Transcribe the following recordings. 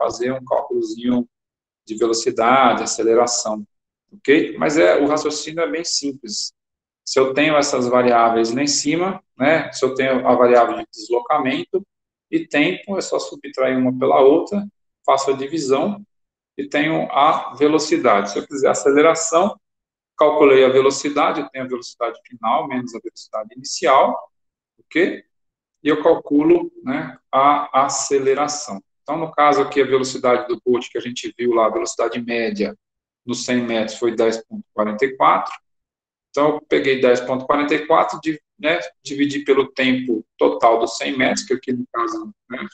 fazer um cálculozinho de velocidade, aceleração, ok? Mas o raciocínio é bem simples. Se eu tenho essas variáveis lá em cima, né, se eu tenho a variável de deslocamento e tempo, é só subtrair uma pela outra, faço a divisão e tenho a velocidade. Se eu quiser aceleração, calculei a velocidade, eu tenho a velocidade final menos a velocidade inicial, ok? E eu calculo, né, a aceleração. Então, no caso aqui, a velocidade do Bolt que a gente viu lá, a velocidade média nos 100 metros foi 10,44. Então, eu peguei 10,44, né, dividi pelo tempo total dos 100 metros, que aqui no caso, né,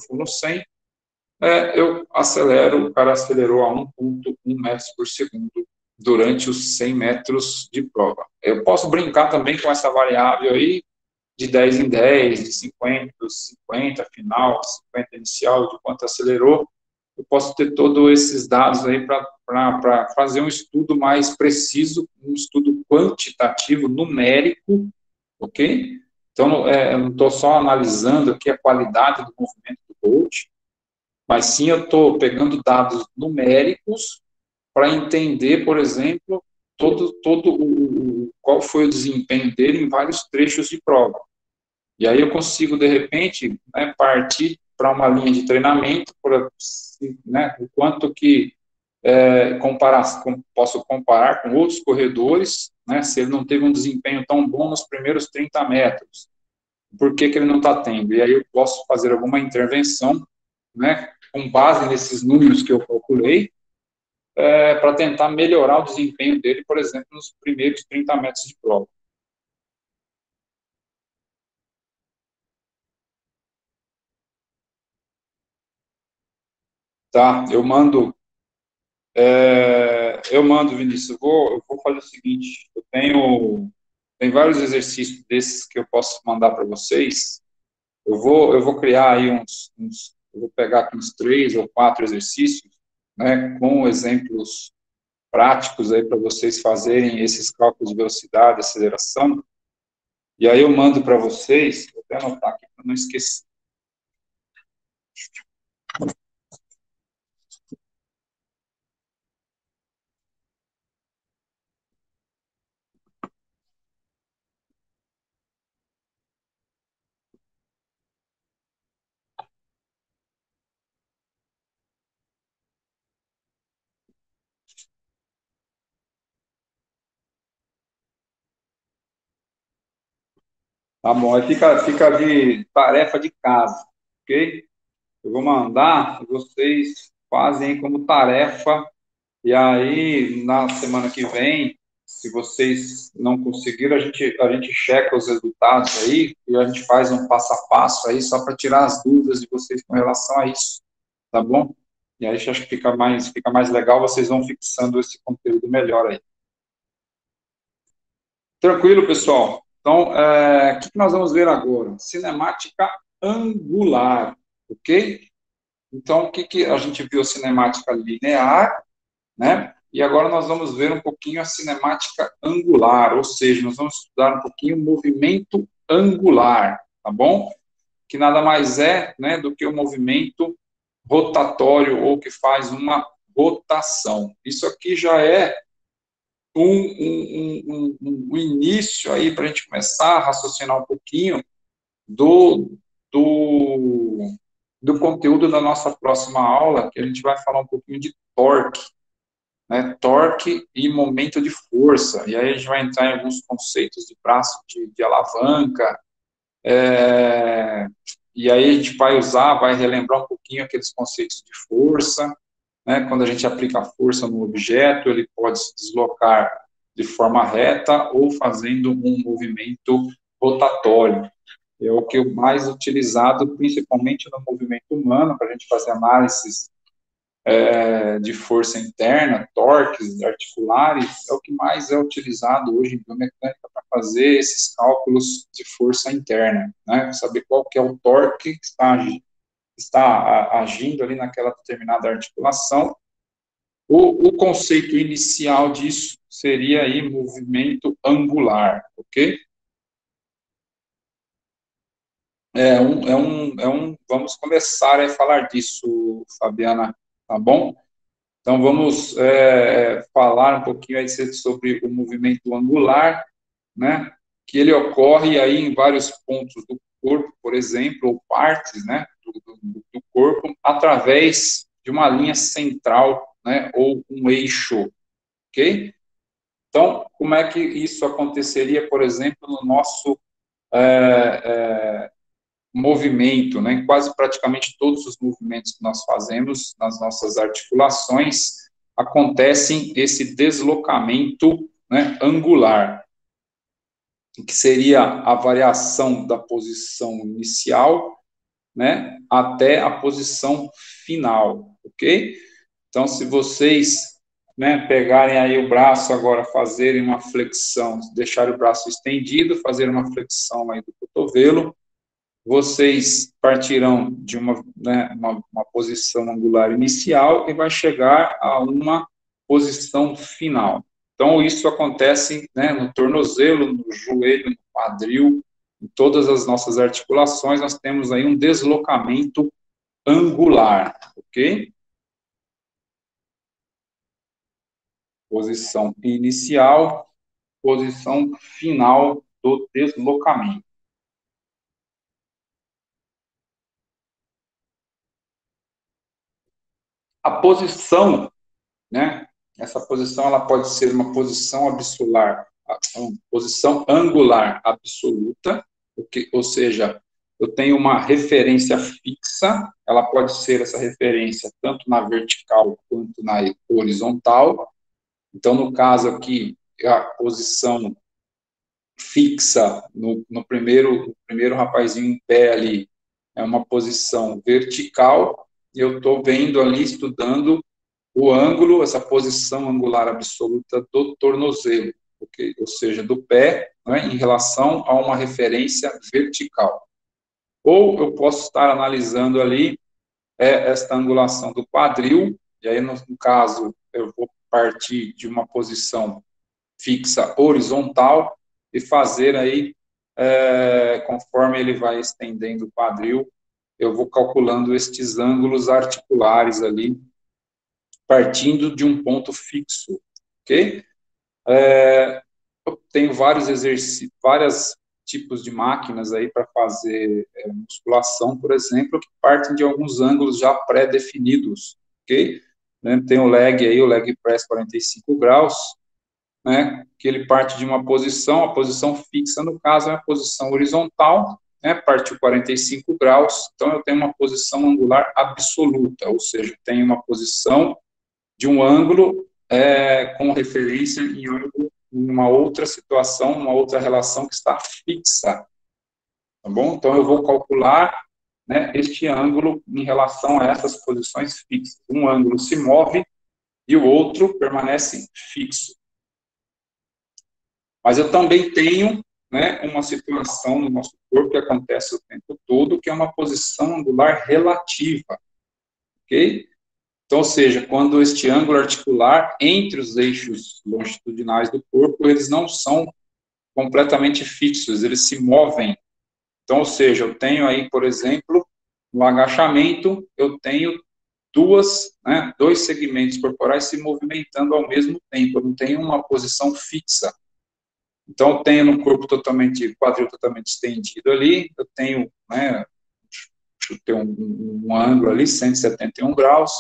foi no 100, eu acelero, o cara acelerou a 1,1 metros por segundo durante os 100 metros de prova. Eu posso brincar também com essa variável aí, de 10 em 10, de 50, 50 final, 50 inicial, de quanto acelerou. Eu posso ter todos esses dados aí para fazer um estudo mais preciso, um estudo quantitativo, numérico, ok? Então, eu não estou só analisando aqui a qualidade do movimento do Bolt, mas sim eu estou pegando dados numéricos para entender, por exemplo, qual foi o desempenho dele em vários trechos de prova. E aí eu consigo, de repente, né, partir para uma linha de treinamento, né, o quanto que posso comparar com outros corredores, né, se ele não teve um desempenho tão bom nos primeiros 30 metros, por que ele não está tendo? E aí eu posso fazer alguma intervenção, né, com base nesses números que eu calculei, para tentar melhorar o desempenho dele, por exemplo, nos primeiros 30 metros de prova. Tá, Vinícius. Eu vou fazer o seguinte: tem vários exercícios desses que eu posso mandar para vocês. Eu vou criar aí eu vou pegar aqui uns 3 ou 4 exercícios, né, com exemplos práticos aí para vocês fazerem esses cálculos de velocidade, aceleração. E aí eu mando para vocês, vou até anotar aqui para não esquecer. Tá bom, aí fica de tarefa de casa, ok? Eu vou mandar, vocês fazem como tarefa, e aí, na semana que vem, se vocês não conseguiram, a gente checa os resultados aí, e a gente faz um passo a passo aí, só para tirar as dúvidas de vocês com relação a isso, tá bom? E aí, acho que fica mais legal, vocês vão fixando esse conteúdo melhor aí. Tranquilo, pessoal? Então, o que nós vamos ver agora? Cinemática angular, ok? Então, o que a gente viu? A cinemática linear, né? E agora nós vamos ver um pouquinho a cinemática angular, ou seja, nós vamos estudar um pouquinho o movimento angular, tá bom? Que nada mais é, né, do que o movimento rotatório ou que faz uma rotação. Isso aqui já é um início aí para a gente começar a raciocinar um pouquinho do, do, do conteúdo da nossa próxima aula, que a gente vai falar um pouquinho de torque, né? Torque e momento de força. E aí a gente vai entrar em alguns conceitos de braço de alavanca, e aí a gente vai relembrar um pouquinho aqueles conceitos de força, né? Quando a gente aplica a força no objeto, ele pode se deslocar de forma reta ou fazendo um movimento rotatório. É o que é mais utilizado, principalmente no movimento humano, para a gente fazer análises de força interna, torques articulares, é o que mais é utilizado hoje em biomecânica para fazer esses cálculos de força interna, né? Saber qual que é o torque que está agindo ali naquela determinada articulação. O conceito inicial disso seria aí movimento angular, ok? Vamos começar a falar disso, Fabiana, tá bom? Então, vamos falar um pouquinho aí sobre o movimento angular, né? Que ele ocorre aí em vários pontos do corpo, por exemplo, ou partes, né, do corpo, através de uma linha central, né, ou um eixo, ok? Então, como é que isso aconteceria, por exemplo, no nosso movimento, né? Em quase praticamente todos os movimentos que nós fazemos nas nossas articulações, acontecem esse deslocamento, né, angular, que seria a variação da posição inicial, né, até a posição final, ok? Então, se vocês, né, pegarem aí o braço agora, fazerem uma flexão, deixar o braço estendido, fazer uma flexão aí do cotovelo, vocês partirão de uma posição angular inicial e vai chegar a uma posição final. Então, isso acontece, né, no tornozelo, no joelho, no quadril, em todas as nossas articulações, nós temos aí um deslocamento angular, ok? Posição inicial, posição final do deslocamento. A posição, né? Essa posição ela pode ser uma posição absolutar, uma posição angular absoluta, ou seja, eu tenho uma referência fixa, ela pode ser essa referência tanto na vertical quanto na horizontal. Então, no caso aqui, a posição fixa no primeiro rapazinho em pé ali é uma posição vertical, e eu estou vendo ali, estudando o ângulo, essa posição angular absoluta do tornozelo, okay? Ou seja, do pé, né, em relação a uma referência vertical. Ou eu posso estar analisando ali esta angulação do quadril, e aí, no caso, eu vou partir de uma posição fixa horizontal e fazer aí, conforme ele vai estendendo o quadril, eu vou calculando estes ângulos articulares ali, partindo de um ponto fixo, ok? Eu tenho vários exercícios, vários tipos de máquinas aí para fazer musculação, por exemplo, que partem de alguns ângulos já pré-definidos, ok? Né? Tem o leg aí, o leg press 45 graus, né? Que ele parte de uma posição, a posição fixa, no caso, é a posição horizontal, né? Partiu 45 graus, então eu tenho uma posição angular absoluta, ou seja, tenho uma posição de um ângulo com referência em uma outra situação, uma outra relação que está fixa, tá bom? Então, eu vou calcular, né, este ângulo em relação a essas posições fixas. Um ângulo se move e o outro permanece fixo. Mas eu também tenho, né, uma situação no nosso corpo que acontece o tempo todo, que é uma posição angular relativa, ok? Então, ou seja, quando este ângulo articular entre os eixos longitudinais do corpo, eles não são completamente fixos, eles se movem. Então, ou seja, eu tenho aí, por exemplo, no agachamento, eu tenho dois segmentos corporais se movimentando ao mesmo tempo, eu não tenho uma posição fixa. Então, eu tenho no corpo totalmente, quadril totalmente estendido ali, eu tenho, né, chutei um ângulo ali, 171 graus,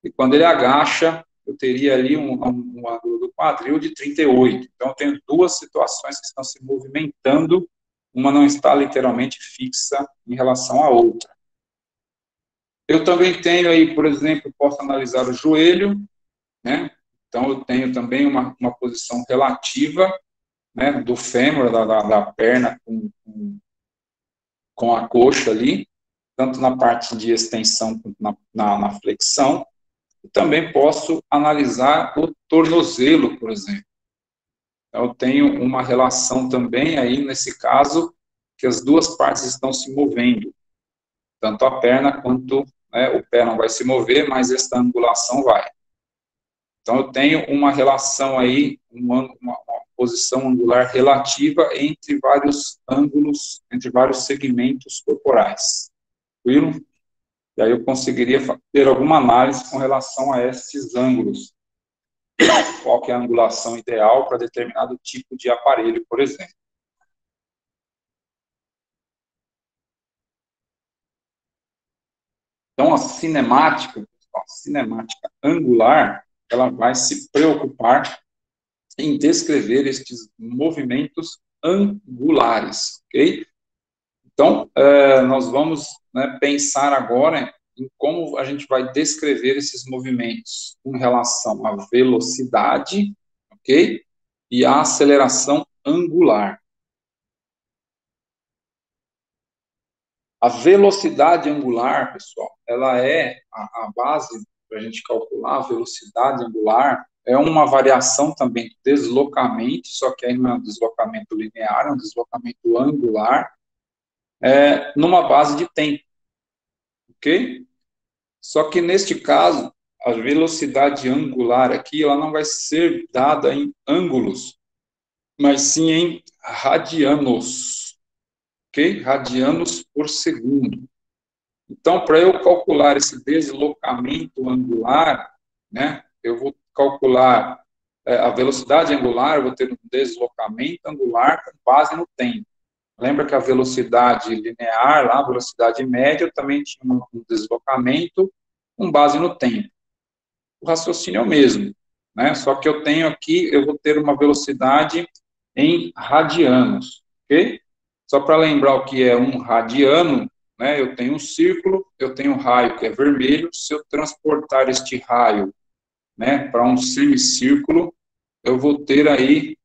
e quando ele agacha, eu teria ali um ângulo do quadril de 38. Então, eu tenho duas situações que estão se movimentando, uma não está literalmente fixa em relação à outra. Eu também tenho aí, por exemplo, posso analisar o joelho, né? Então, eu tenho também uma posição relativa, né, do fêmur, da perna com a coxa ali, tanto na parte de extensão quanto na flexão. Também posso analisar o tornozelo, por exemplo. Então, eu tenho uma relação também aí, nesse caso, que as duas partes estão se movendo, tanto a perna quanto, né, o pé não vai se mover, mas esta angulação vai. Então, eu tenho uma relação aí, posição angular relativa entre vários ângulos, entre vários segmentos corporais. Tranquilo? E aí eu conseguiria ter alguma análise com relação a esses ângulos. Qual que é a angulação ideal para determinado tipo de aparelho, por exemplo. Então, a cinemática angular, ela vai se preocupar em descrever estes movimentos angulares, ok? Então, nós vamos, né, pensar agora em como a gente vai descrever esses movimentos com relação à velocidade, ok? E à aceleração angular. A velocidade angular, pessoal, ela é a base para a gente calcular a velocidade angular, é uma variação também do deslocamento, só que aí não é um deslocamento linear, é um deslocamento angular, numa base de tempo, ok? Só que neste caso, a velocidade angular aqui, ela não vai ser dada em ângulos, mas sim em radianos, ok? Radianos por segundo. Então, para eu calcular esse deslocamento angular, né, eu vou calcular a velocidade angular, eu vou ter um deslocamento angular com base no tempo. Lembra que a velocidade linear, lá, a velocidade média, também tinha um deslocamento com base no tempo. O raciocínio é o mesmo, né? Só que eu tenho aqui, eu vou ter uma velocidade em radianos, ok? Só para lembrar o que é um radiano, né? Eu tenho um círculo, eu tenho um raio que é vermelho. Se eu transportar este raio, né, para um semicírculo, eu vou ter aí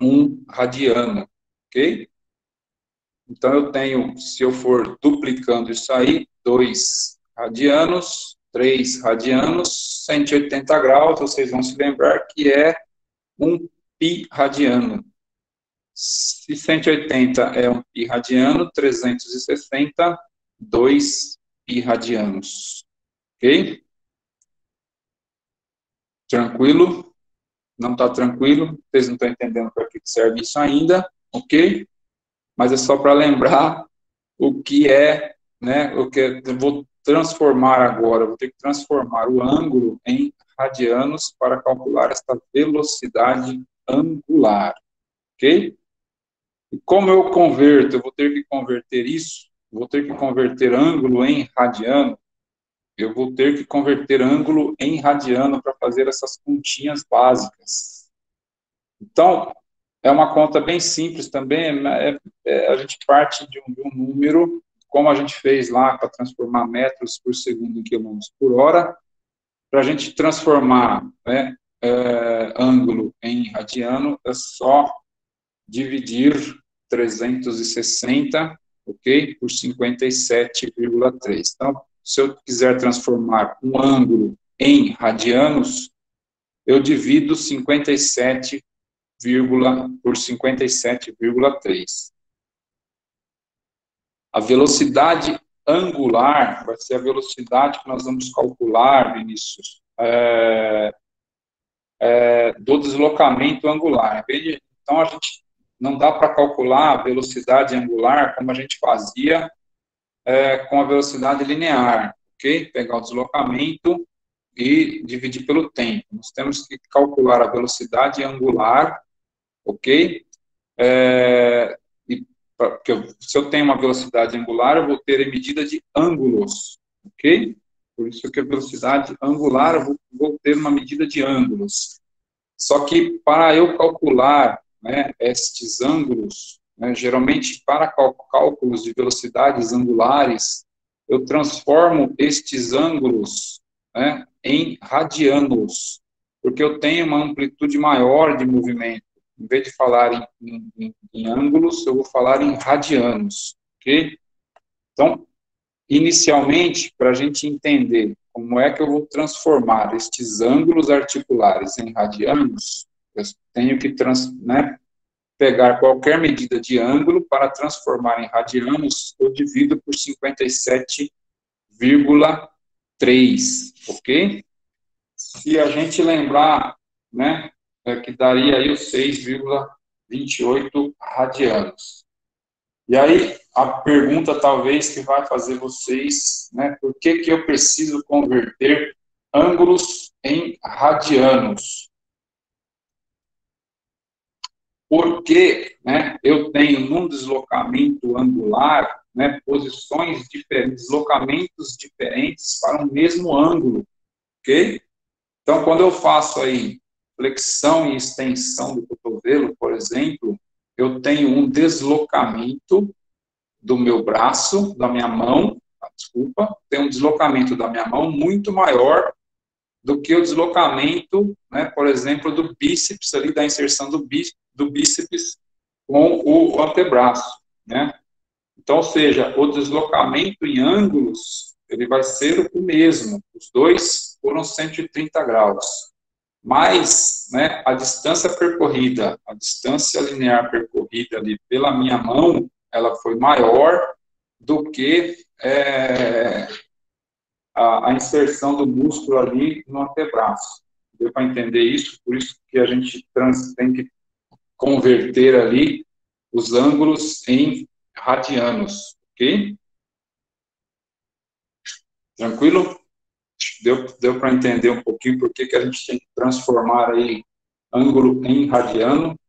um radiano, ok? Então, eu tenho, se eu for duplicando isso aí, 2 radianos, 3 radianos, 180 graus, vocês vão se lembrar que é um pi radiano. Se 180 é um pi radiano, 360, 2 pi radianos. Ok? Tranquilo? Não está tranquilo? Vocês não estão entendendo para que serve isso ainda, ok? Mas é só para lembrar o que é, né, o que eu vou transformar agora, vou ter que transformar o ângulo em radianos para calcular esta velocidade angular, ok? E como eu converto? Eu vou ter que converter isso, vou ter que converter ângulo em radiano, eu vou ter que converter ângulo em radiano para fazer essas continhas básicas. Então, é uma conta bem simples também, a gente parte de um número, como a gente fez lá para transformar metros por segundo em quilômetros por hora, para a gente transformar, né, ângulo em radiano, é só dividir 360, ok, por 57,3. Então, se eu quiser transformar um ângulo em radianos, eu divido 57 por 57,3. A velocidade angular vai ser a velocidade que nós vamos calcular, Vinícius, do deslocamento angular. Então, a gente não dá para calcular a velocidade angular como a gente fazia com a velocidade linear, ok? Pegar o deslocamento e dividir pelo tempo. Nós temos que calcular a velocidade angular, ok? Porque se eu tenho uma velocidade angular, eu vou ter a medida de ângulos, ok? Por isso que a velocidade angular, eu vou ter uma medida de ângulos. Só que para eu calcular, né, estes ângulos, né, geralmente para cálculos de velocidades angulares, eu transformo estes ângulos, né, em radianos, porque eu tenho uma amplitude maior de movimento. Em vez de falar em ângulos, eu vou falar em radianos, ok? Então, inicialmente, para a gente entender como é que eu vou transformar estes ângulos articulares em radianos, eu tenho que pegar qualquer medida de ângulo para transformar em radianos, eu divido por 57,3, ok? Se a gente lembrar, né, que daria aí os 6,28 radianos. E aí, a pergunta talvez que vai fazer vocês, né, por que que eu preciso converter ângulos em radianos? Porque, né, eu tenho num deslocamento angular, né, posições diferentes, deslocamentos diferentes para o mesmo ângulo, ok? Então, quando eu faço aí flexão e extensão do cotovelo, por exemplo, eu tenho um deslocamento do meu braço, da minha mão, desculpa, tem um deslocamento da minha mão muito maior do que o deslocamento, né, por exemplo, do bíceps, ali, da inserção do bíceps com o antebraço, né? Então, ou seja, o deslocamento em ângulos, ele vai ser o mesmo, os dois foram 130 graus, mas, né, a distância percorrida, a distância linear percorrida ali pela minha mão, ela foi maior do que a inserção do músculo ali no antebraço. Deu para entender isso? Por isso que a gente tem que converter ali os ângulos em radianos, ok? Tranquilo? Deu para entender um pouquinho por que que a gente tem que transformar aí ângulo em radiano?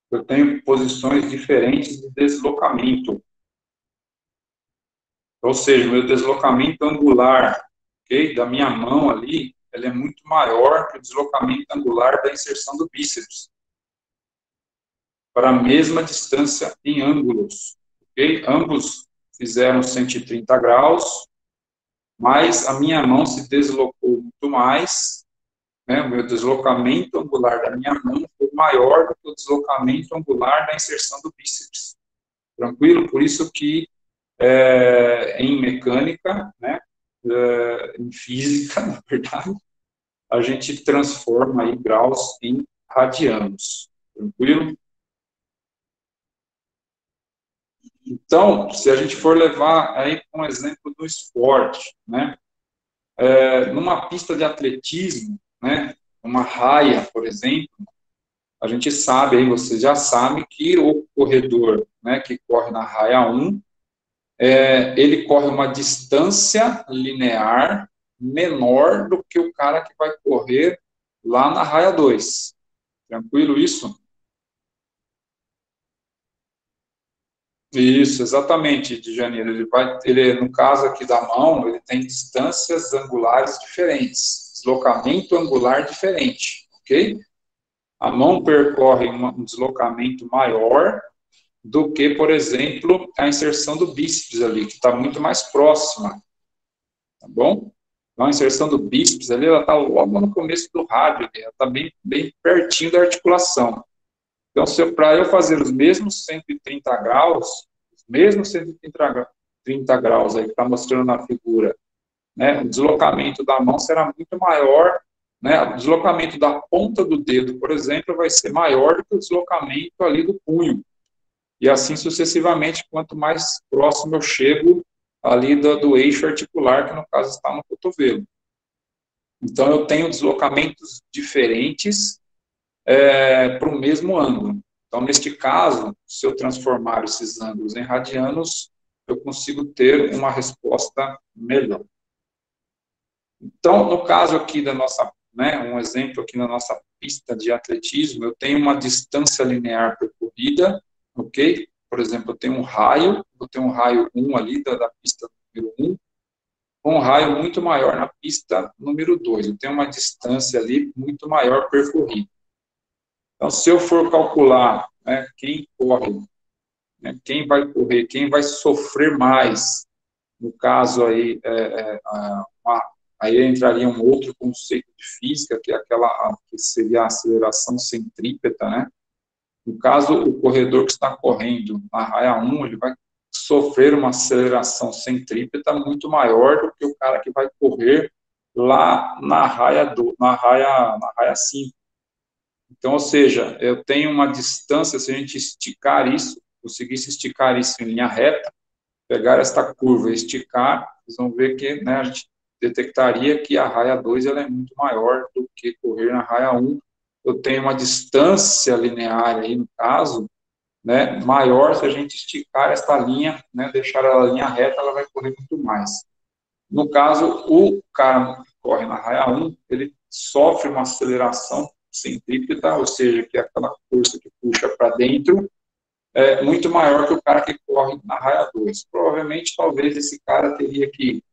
Eu tenho posições diferentes de deslocamento. Ou seja, o meu deslocamento angular, okay, da minha mão ali, ele é muito maior que o deslocamento angular da inserção do bíceps, para a mesma distância em ângulos. Okay? Ambos fizeram 130 graus, mas a minha mão se deslocou muito mais, né? O meu deslocamento angular da minha mão foi maior do que o deslocamento angular da inserção do bíceps. Tranquilo? Por isso que em mecânica, né, em física, na verdade, a gente transforma aí graus em radianos. Tranquilo? Então, se a gente for levar aí um exemplo do esporte, né, numa pista de atletismo, né, uma raia, por exemplo, a gente sabe, aí você já sabe que o corredor, né, que corre na raia 1, ele corre uma distância linear menor do que o cara que vai correr lá na raia 2. Tranquilo isso? Isso, exatamente, de janeiro. No caso aqui da mão, ele tem distâncias angulares diferentes, deslocamento angular diferente, ok? A mão percorre um deslocamento maior do que, por exemplo, a inserção do bíceps ali, que está muito mais próxima, tá bom? Então, a inserção do bíceps ali, ela está logo no começo do rádio, ela está bem, bem pertinho da articulação. Então, para eu fazer os mesmos 130 graus, os mesmos 130 graus aí que está mostrando na figura, né, o deslocamento da mão será muito maior, né, o deslocamento da ponta do dedo, por exemplo, vai ser maior do que o deslocamento ali do punho. E assim sucessivamente, quanto mais próximo eu chego ali do eixo articular, que no caso está no cotovelo. Então, eu tenho deslocamentos diferentes para o mesmo ângulo. Então, neste caso, se eu transformar esses ângulos em radianos, eu consigo ter uma resposta melhor. Então, no caso aqui da nossa, né, um exemplo aqui na nossa pista de atletismo, eu tenho uma distância linear percorrida, ok? Por exemplo, eu tenho vou ter um raio 1 ali da pista número 1, com um raio muito maior na pista número 2. Eu tenho uma distância ali muito maior percorrida. Então, se eu for calcular, né, quem corre, né, quem vai correr, quem vai sofrer mais, no caso aí, aí entraria um outro conceito de física, que é aquela que seria a aceleração centrípeta, né? No caso, o corredor que está correndo na raia 1, ele vai sofrer uma aceleração centrípeta muito maior do que o cara que vai correr lá na raia 5. Então, ou seja, eu tenho uma distância, se a gente esticar isso, conseguisse esticar isso em linha reta, pegar esta curva e esticar, vocês vão ver que, né, a gente detectaria que a raia 2 ela é muito maior do que correr na raia 1, eu tenho uma distância linear aí, no caso, né, maior se a gente esticar essa linha, né, deixar ela linha reta, ela vai correr muito mais. No caso, o cara que corre na raia 1, ele sofre uma aceleração centrípeta, ou seja, que é aquela força que puxa para dentro, muito maior que o cara que corre na raia 2. Provavelmente, talvez esse cara teria que,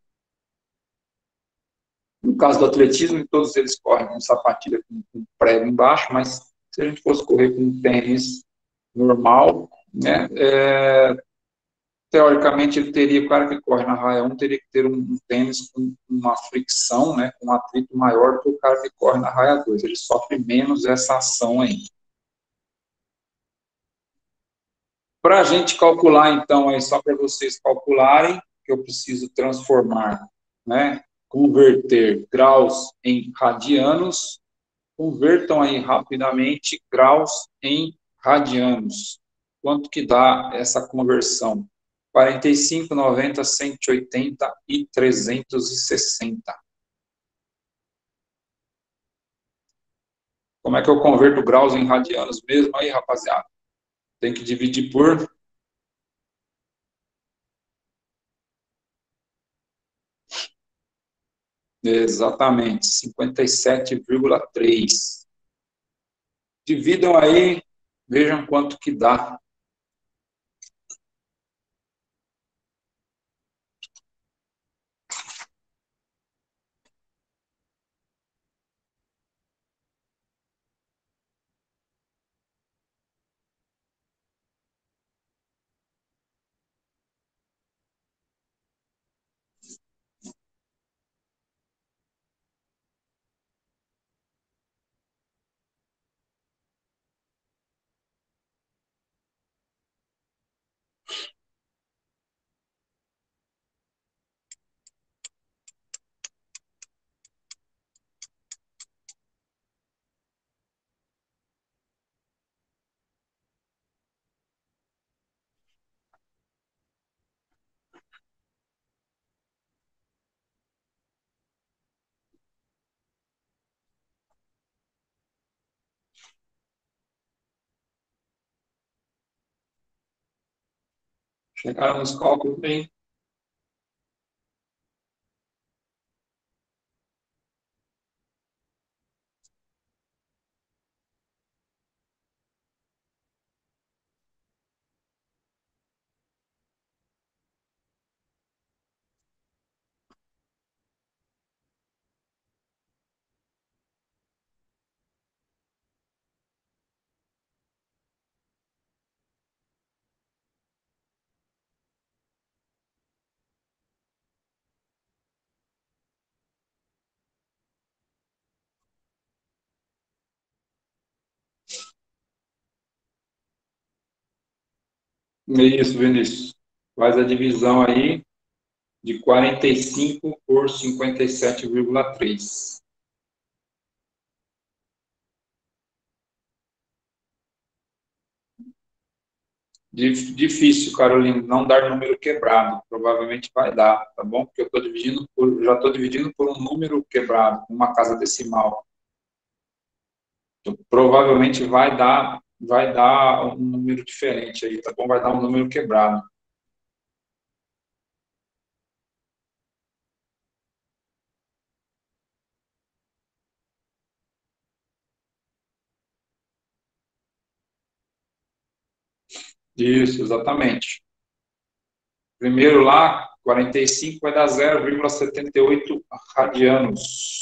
no caso do atletismo, todos eles correm com sapatilha com prego embaixo, mas se a gente fosse correr com um tênis normal, né, teoricamente ele teria, o cara que corre na raia 1 teria que ter um tênis com uma fricção, né, com um atrito maior do que o cara que corre na raia 2. Ele sofre menos essa ação aí. Para a gente calcular, então, aí só para vocês calcularem, que eu preciso transformar, né, converter graus em radianos, convertam aí rapidamente graus em radianos. Quanto que dá essa conversão? 45, 90, 180 e 360. Como é que eu converto graus em radianos mesmo aí, rapaziada? Tem que dividir por... Exatamente, 57,3. Dividam aí, vejam quanto que dá. Chegaram nos cálculos bem. Isso, Vinícius. Faz a divisão aí de 45 por 57,3. Difícil, Carolina, não dar número quebrado. Provavelmente vai dar, tá bom? Porque eu tô dividindo já estou dividindo por um número quebrado, uma casa decimal. Então, provavelmente vai dar um número diferente aí, tá bom? Vai dar um número quebrado. Isso, exatamente. Primeiro lá, 45 vai dar 0,78 radianos.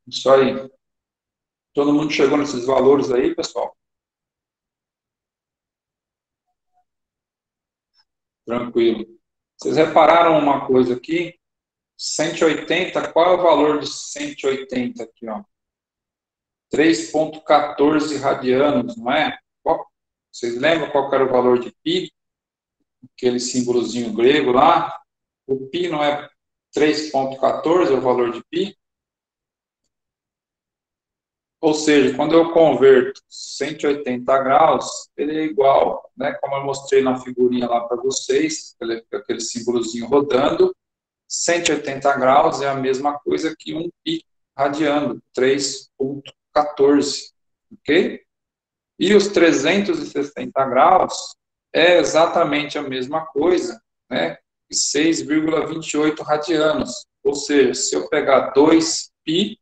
Isso aí. Todo mundo chegou nesses valores aí, pessoal? Tranquilo. Vocês repararam uma coisa aqui? 180, qual é o valor de 180 aqui, ó? 3,14 radianos, não é? Vocês lembram qual era o valor de π? Aquele símbolozinho grego lá? O π não é 3,14, é o valor de π? Ou seja, quando eu converto 180 graus, ele é igual, né? Como eu mostrei na figurinha lá para vocês, aquele símbolozinho rodando, 180 graus é a mesma coisa que um π radiano, 3,14, ok? E os 360 graus é exatamente a mesma coisa, né? 6,28 radianos. Ou seja, se eu pegar 2π,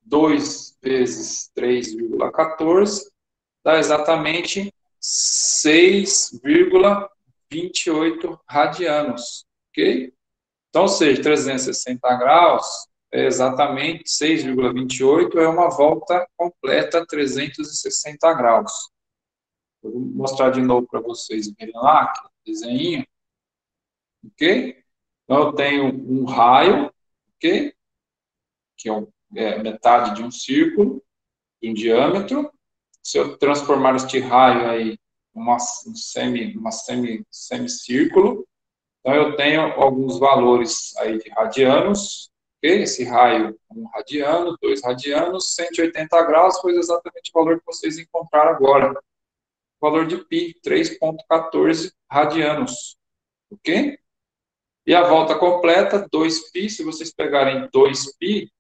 2 vezes 3,14, dá exatamente 6,28 radianos, ok? Então, ou seja, 360 graus é exatamente 6,28, é uma volta completa 360 graus. Vou mostrar de novo para vocês verem lá, aqui, desenho, ok? Então, eu tenho um raio, ok? Que é metade de um círculo, de um diâmetro. Se eu transformar este raio aí em uma semicírculo, então eu tenho alguns valores aí de radianos, ok? Esse raio, 1 radiano, 2 radianos, 180 graus, foi exatamente o valor que vocês encontraram agora. O valor de π, 3,14 radianos, ok? E a volta completa, 2π, se vocês pegarem 2π,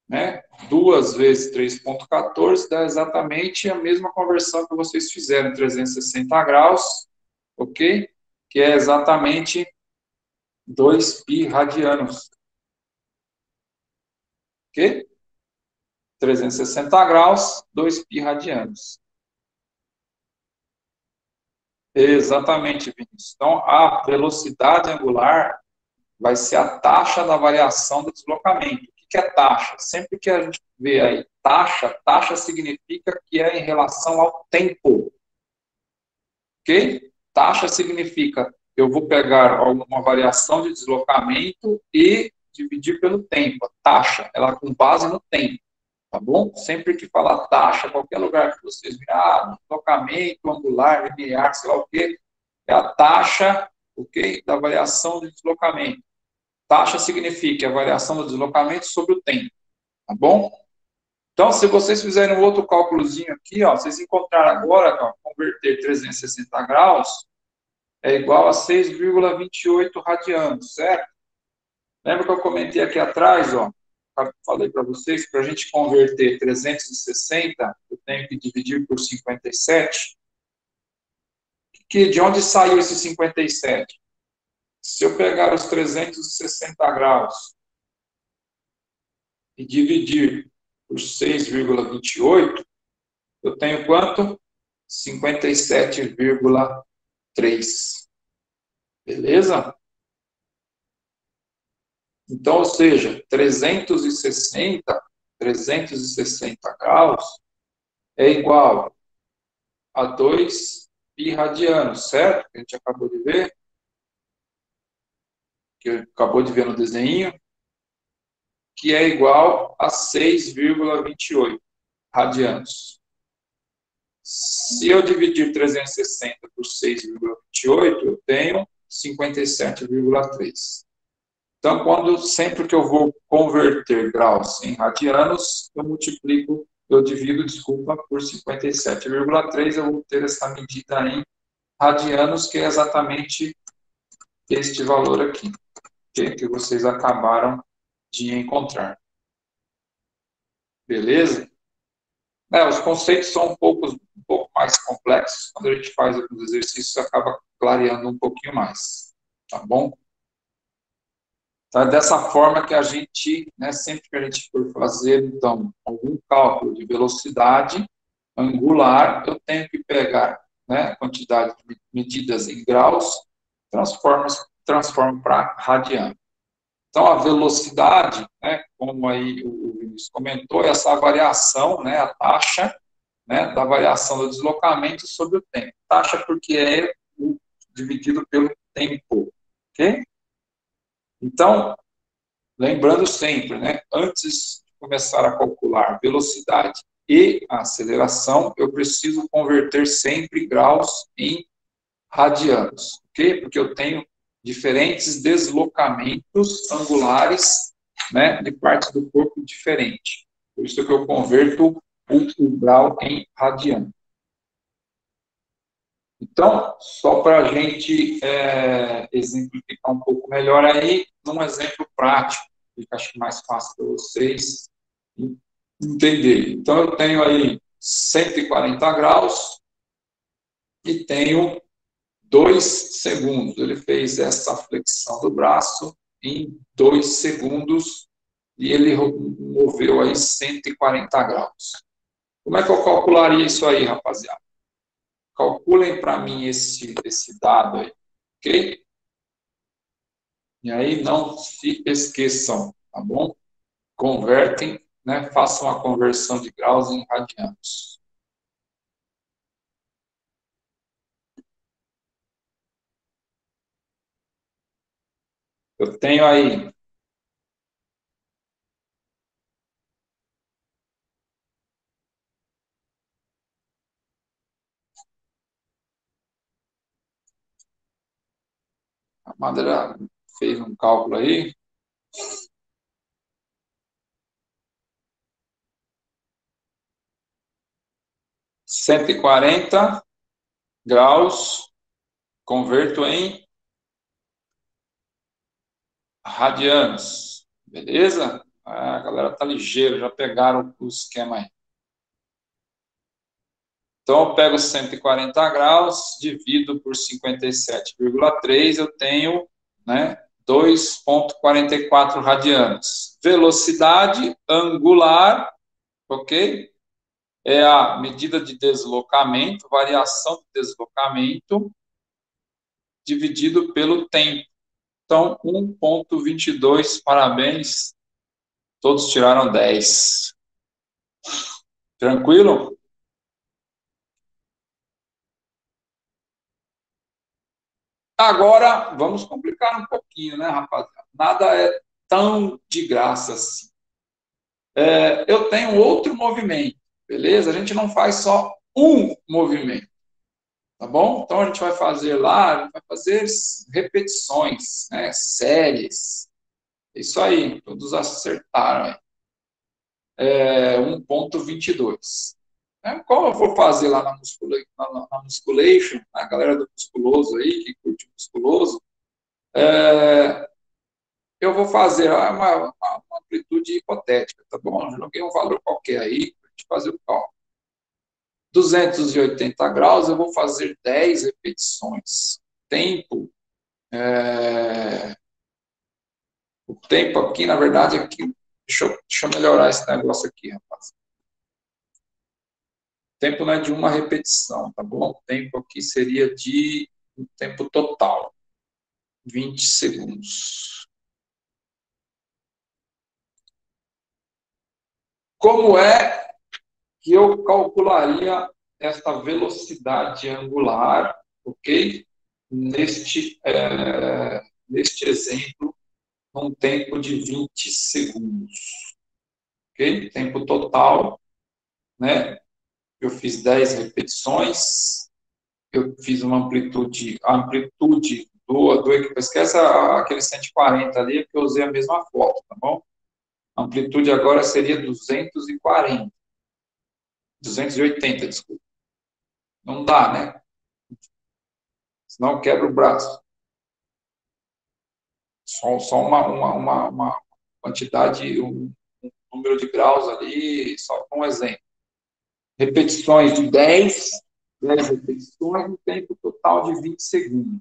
né, 2 vezes 3,14 dá exatamente a mesma conversão que vocês fizeram, 360 graus, ok? Que é exatamente 2π radianos, ok? 360 graus, 2π radianos. Exatamente, Vinícius. Então, a velocidade angular vai ser a taxa da variação do deslocamento. O que é taxa? Sempre que a gente vê aí taxa significa que é em relação ao tempo. Ok? Taxa significa que eu vou pegar uma variação de deslocamento e dividir pelo tempo. A taxa, ela é com base no tempo. Tá bom? Sempre que falar taxa, qualquer lugar que vocês virem, deslocamento angular, linear, sei lá o quê, é a taxa, ok? Da variação de deslocamento. Taxa significa a variação do deslocamento sobre o tempo, tá bom? Então, se vocês fizerem um outro cálculozinho aqui, ó, vocês encontraram agora, ó, converter 360 graus é igual a 6,28 radianos, certo? Lembra que eu comentei aqui atrás, ó, falei para vocês, para a gente converter 360, eu tenho que dividir por 57. De onde saiu esse 57? Se eu pegar os 360 graus e dividir por 6,28, eu tenho quanto? 57,3. Beleza? Então, ou seja, 360 graus é igual a 2π radianos, certo? Que a gente acabou de ver. Que acabou de ver no desenho. Que é igual a 6,28 radianos. Se eu dividir 360 por 6,28, eu tenho 57,3. Então, sempre que eu vou converter graus em radianos, eu divido, por 57,3, eu vou ter essa medida em radianos, que é exatamente este valor aqui, que vocês acabaram de encontrar. Beleza? Os conceitos são um pouco mais complexos. Quando a gente faz alguns exercícios, acaba clareando um pouquinho mais. Tá bom? Então, é dessa forma que a gente, sempre que a gente for fazer, então, algum cálculo de velocidade angular, eu tenho que pegar, a quantidade de medidas em graus, transformo para radiano. Então, a velocidade, como aí o Vinícius comentou, é essa variação, a taxa, da variação do deslocamento sobre o tempo. Taxa porque é dividido pelo tempo, ok? Então, lembrando sempre, né, antes de começar a calcular velocidade e aceleração, eu preciso converter sempre graus em radianos, ok? Porque eu tenho diferentes deslocamentos angulares, né, de partes do corpo diferente. Por isso que eu converto o grau em radiano. Então, só para a gente exemplificar um pouco melhor aí, num exemplo prático, que acho que é mais fácil para vocês entenderem. Então, eu tenho aí 140 graus e tenho 2 segundos. Ele fez essa flexão do braço em 2 segundos e ele moveu aí 140 graus. Como é que eu calcularia isso aí, rapaziada? Calculem para mim esse dado aí, ok? E aí não se esqueçam, tá bom? Convertem, né? Façam a conversão de graus em radianos. Eu tenho aí a Madeira fez um cálculo aí. 140 graus, converto em radianos. Beleza? A galera tá ligeira, já pegaram o esquema aí. Então, eu pego 140 graus, divido por 57,3, eu tenho, né, 2,44 radianos. Velocidade angular, ok? É a medida de deslocamento, variação de deslocamento, dividido pelo tempo. Então, 1,22, parabéns, todos tiraram 10. Tranquilo? Agora, vamos complicar um pouquinho, né, rapaziada? Nada é tão de graça assim. Eu tenho outro movimento, beleza? A gente não faz só um movimento, tá bom? Então, a gente vai fazer lá, a gente vai fazer repetições, né, séries. Isso aí, todos acertaram aí. 1,22. Como eu vou fazer lá na Musculation, a galera do musculoso aí, que curte musculoso, eu vou fazer uma amplitude hipotética, tá bom? Eu joguei um valor qualquer aí para a gente fazer o cálculo. 280 graus, eu vou fazer 10 repetições. Tempo, o tempo aqui, na verdade, aqui, deixa eu melhorar esse negócio aqui, rapaz. O tempo não é de uma repetição, tá bom? O tempo aqui seria de um tempo total, 20 segundos. Como é que eu calcularia esta velocidade angular, ok? Neste exemplo, num tempo de 20 segundos, ok? Tempo total, né? Eu fiz 10 repetições, eu fiz uma amplitude, a amplitude do esquece aquele 140 ali, porque eu usei a mesma foto, tá bom? A amplitude agora seria 240, 280, desculpa. Não dá, né? Senão quebra o braço. Só uma quantidade, um número de graus ali, só um exemplo. Repetições de 10 repetições, um tempo total de 20 segundos.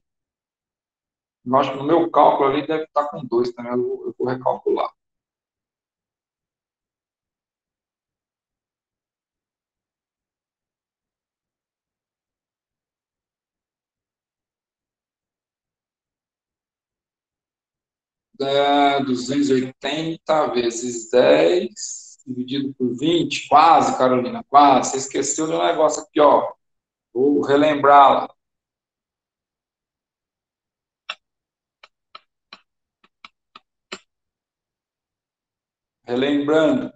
Eu acho que no meu cálculo ali deve estar com 2 também, eu vou recalcular. É, 280 vezes 10 dividido por 20, quase, Carolina, quase. Você esqueceu de um negócio aqui, ó. Vou relembrar lá. Relembrando,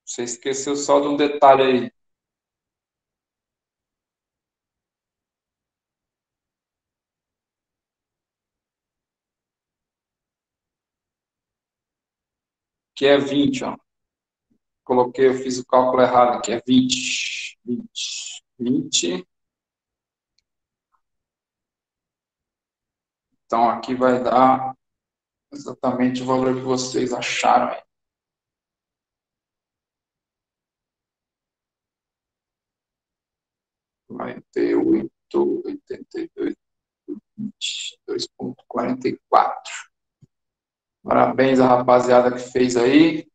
você esqueceu só de um detalhe aí, que é 20, ó. Coloquei, eu fiz o cálculo errado aqui, é 20. 20. 20. Então, aqui vai dar exatamente o valor que vocês acharam aí. 48, 82, 2,44. Parabéns à rapaziada que fez aí.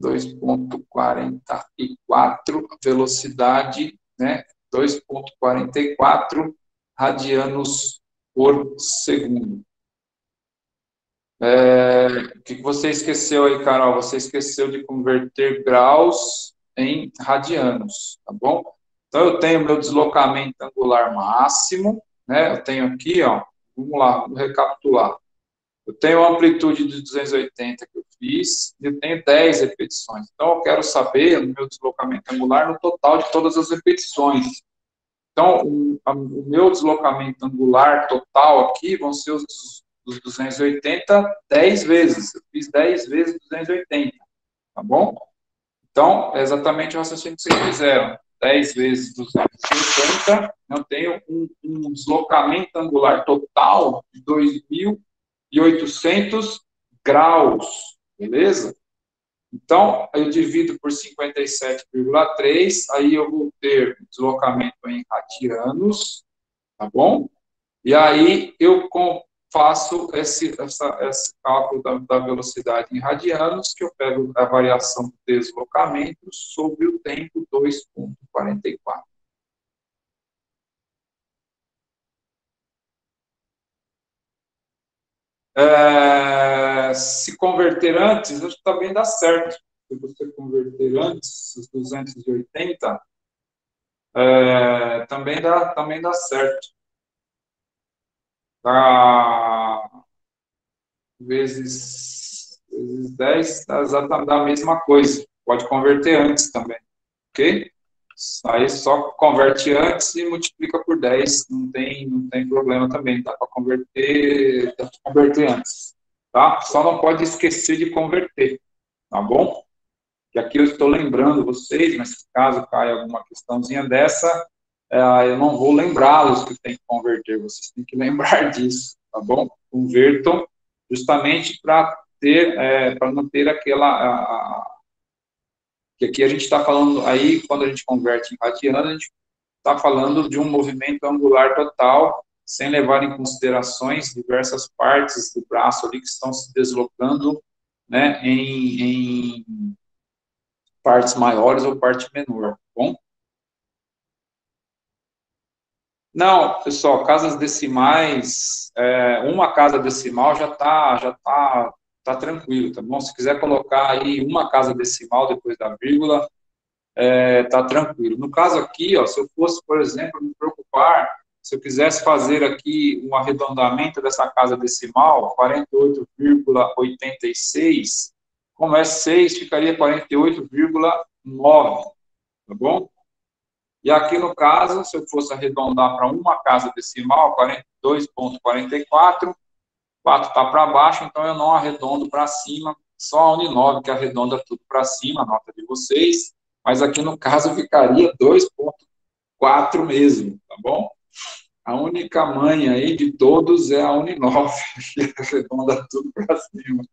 2,44 velocidade, né? 2,44 radianos por segundo. O que você esqueceu aí, Carol? Você esqueceu de converter graus em radianos, tá bom? Então, eu tenho meu deslocamento angular máximo, né? Eu tenho aqui, ó, vamos lá, vamos recapitular. Eu tenho a amplitude de 280 que eu fiz, e eu tenho 10 repetições. Então, eu quero saber o meu deslocamento angular no total de todas as repetições. Então, o meu deslocamento angular total aqui vão ser os 280 10 vezes. Eu fiz 10 vezes 280, tá bom? Então, é exatamente o raciocínio que vocês fizeram. 10 vezes 280, eu tenho um deslocamento angular total de 2.800 graus, beleza? Então, eu divido por 57,3, aí eu vou ter deslocamento em radianos, tá bom? E aí eu faço esse cálculo da velocidade em radianos, que eu pego a variação do deslocamento sobre o tempo 2,44. Se converter antes, acho que também dá certo. Se você converter antes, os 280, também dá certo. Tá, vezes 10 dá exatamente a mesma coisa. Pode converter antes também, ok? Aí só converte antes e multiplica por 10, não tem problema também, dá para converter antes, tá? Só não pode esquecer de converter, tá bom? Que aqui eu estou lembrando vocês, mas caso caia alguma questãozinha dessa, eu não vou lembrá-los que tem que converter, vocês têm que lembrar disso, tá bom? Convertam justamente para para não ter que aqui a gente está falando, aí quando a gente converte em radiano, a gente está falando de um movimento angular total, sem levar em considerações diversas partes do braço ali que estão se deslocando, né, em partes maiores ou parte menor, tá bom? Não, pessoal, casas decimais, uma casa decimal tá tranquilo, tá bom? Se quiser colocar aí uma casa decimal depois da vírgula, tá tranquilo. No caso aqui, ó, se eu fosse, por exemplo, me preocupar, se eu quisesse fazer aqui um arredondamento dessa casa decimal, 48,86, como é 6, ficaria 48,9, tá bom? E aqui no caso, se eu fosse arredondar para uma casa decimal, 42,44, 4 está para baixo, então eu não arredondo para cima, só a Uninove que arredonda tudo para cima, a nota de vocês, mas aqui no caso ficaria 2,4 mesmo, tá bom? A única mãe aí de todos é a Uninove, que arredonda tudo para cima.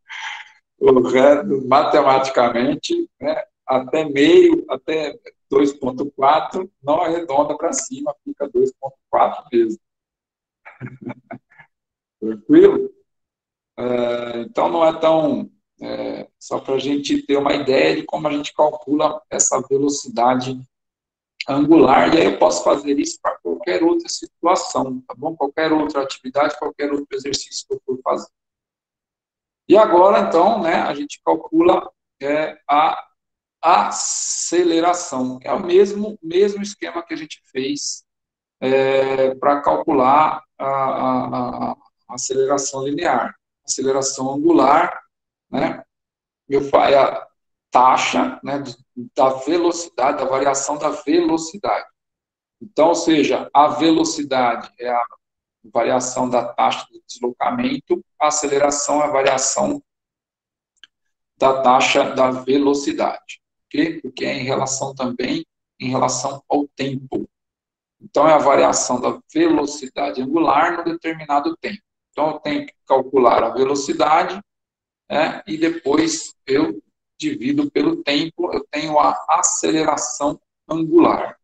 O resto, matematicamente, né, até meio, até 2,4, não arredonda para cima, fica 2,4 mesmo. Tranquilo? Então, não é tão. Só para a gente ter uma ideia de como a gente calcula essa velocidade angular, e aí eu posso fazer isso para qualquer outra situação, tá bom? Qualquer outra atividade, qualquer outro exercício que eu for fazer. E agora, então, né, a gente calcula a aceleração, que é o mesmo esquema que a gente fez para calcular a aceleração linear. aceleração angular, né? É a taxa, né, da velocidade, da variação da velocidade. Então, ou seja, a velocidade é a variação da taxa de deslocamento, a aceleração é a variação da taxa da velocidade, ok? Porque é em relação também, em relação ao tempo. Então, é a variação da velocidade angular no determinado tempo. Então, eu tenho que calcular a velocidade, né, e depois eu divido pelo tempo, eu tenho a aceleração angular,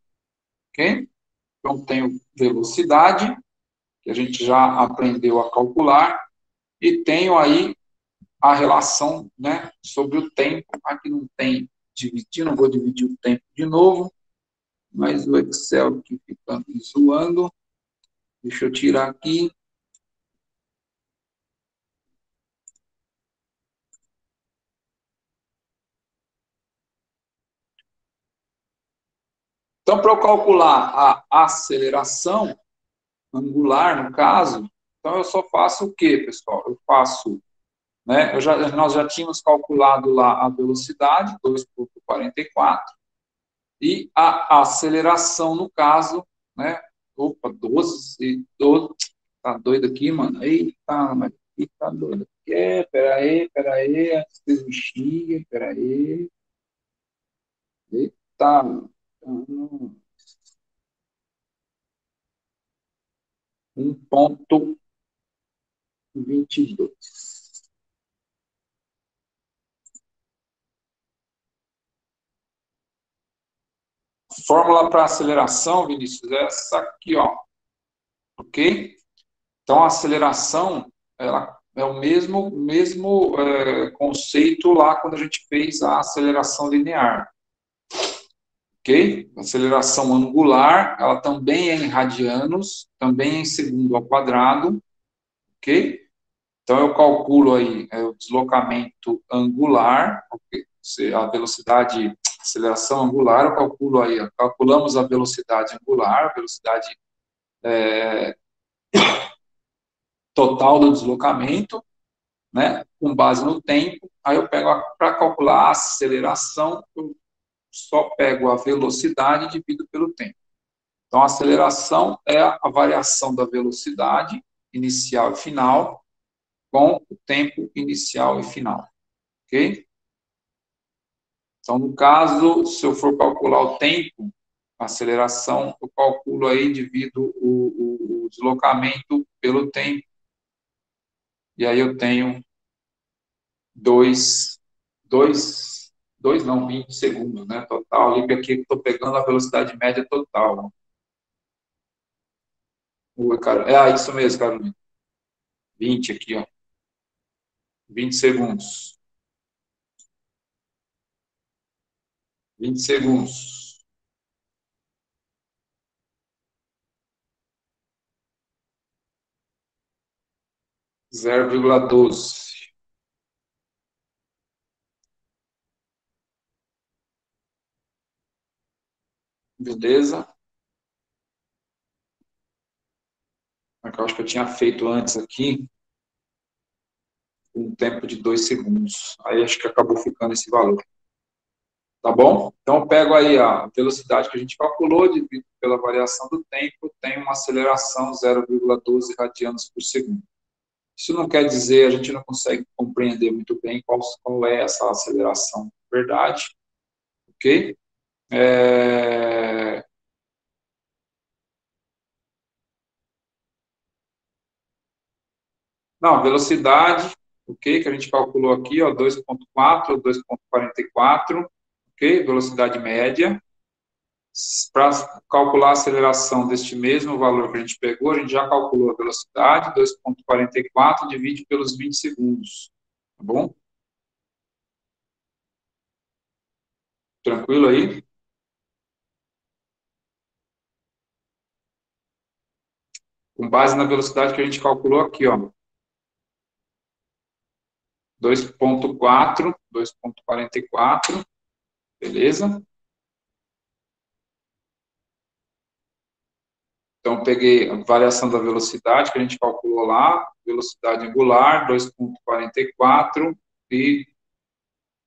ok? Então, tenho velocidade, que a gente já aprendeu a calcular, e tenho aí a relação, né, sobre o tempo. Aqui não tem dividir, não vou dividir o tempo de novo, mas o Excel que fica me zoando. Deixa eu tirar aqui. Então, para eu calcular a aceleração angular, no caso, então eu só faço o quê, pessoal? Eu faço, né, nós já tínhamos calculado lá a velocidade, 2,44, e a aceleração, no caso, né, opa, 12, tá doido aqui, mano? Eita, mas que tá doido aqui? Pera aí, antes que vocês me xinguem, pera aí. Eita, mano. 1,22. Fórmula para aceleração, Vinícius, é essa aqui, ó. Ok? Então, a aceleração, ela é o mesmo conceito lá quando a gente fez a aceleração linear. Ok? A aceleração angular, ela também é em radianos, também é em segundo ao quadrado. Ok? Então, eu calculo aí o deslocamento angular, a velocidade, a aceleração angular, eu calculo aí, calculamos a velocidade angular, a velocidade total do deslocamento, né, com base no tempo. Aí eu pego, para calcular a aceleração, eu só pego a velocidade e divido pelo tempo. Então, a aceleração é a variação da velocidade inicial e final com o tempo inicial e final. Ok? Então, no caso, se eu for calcular o tempo, a aceleração, eu calculo aí, divido o deslocamento pelo tempo, e aí eu tenho 2, 2 não, 20 segundos, né, total. Liga aqui que estou pegando a velocidade média total. Oi, cara. Isso mesmo, Carolina. 20 aqui, ó. 20 segundos. 20 segundos. 0,12. Beleza? Eu acho que eu tinha feito antes aqui um tempo de 2 segundos. Aí acho que acabou ficando esse valor. Tá bom? Então, eu pego aí a velocidade que a gente calculou, divido pela variação do tempo, tem uma aceleração 0,12 radianos por segundo. Isso não quer dizer, a gente não consegue compreender muito bem qual é essa aceleração de verdade, ok? Não, velocidade, ok? Que a gente calculou aqui, ó, 2,4, 2,44, ok? Velocidade média. Para calcular a aceleração deste mesmo valor que a gente pegou, a gente já calculou a velocidade, 2,44, divide pelos 20 segundos. Tá bom? Tranquilo aí? Com base na velocidade que a gente calculou aqui, ó. 2,4, 2,44, beleza? Então, eu peguei a variação da velocidade que a gente calculou lá, velocidade angular, 2,44, e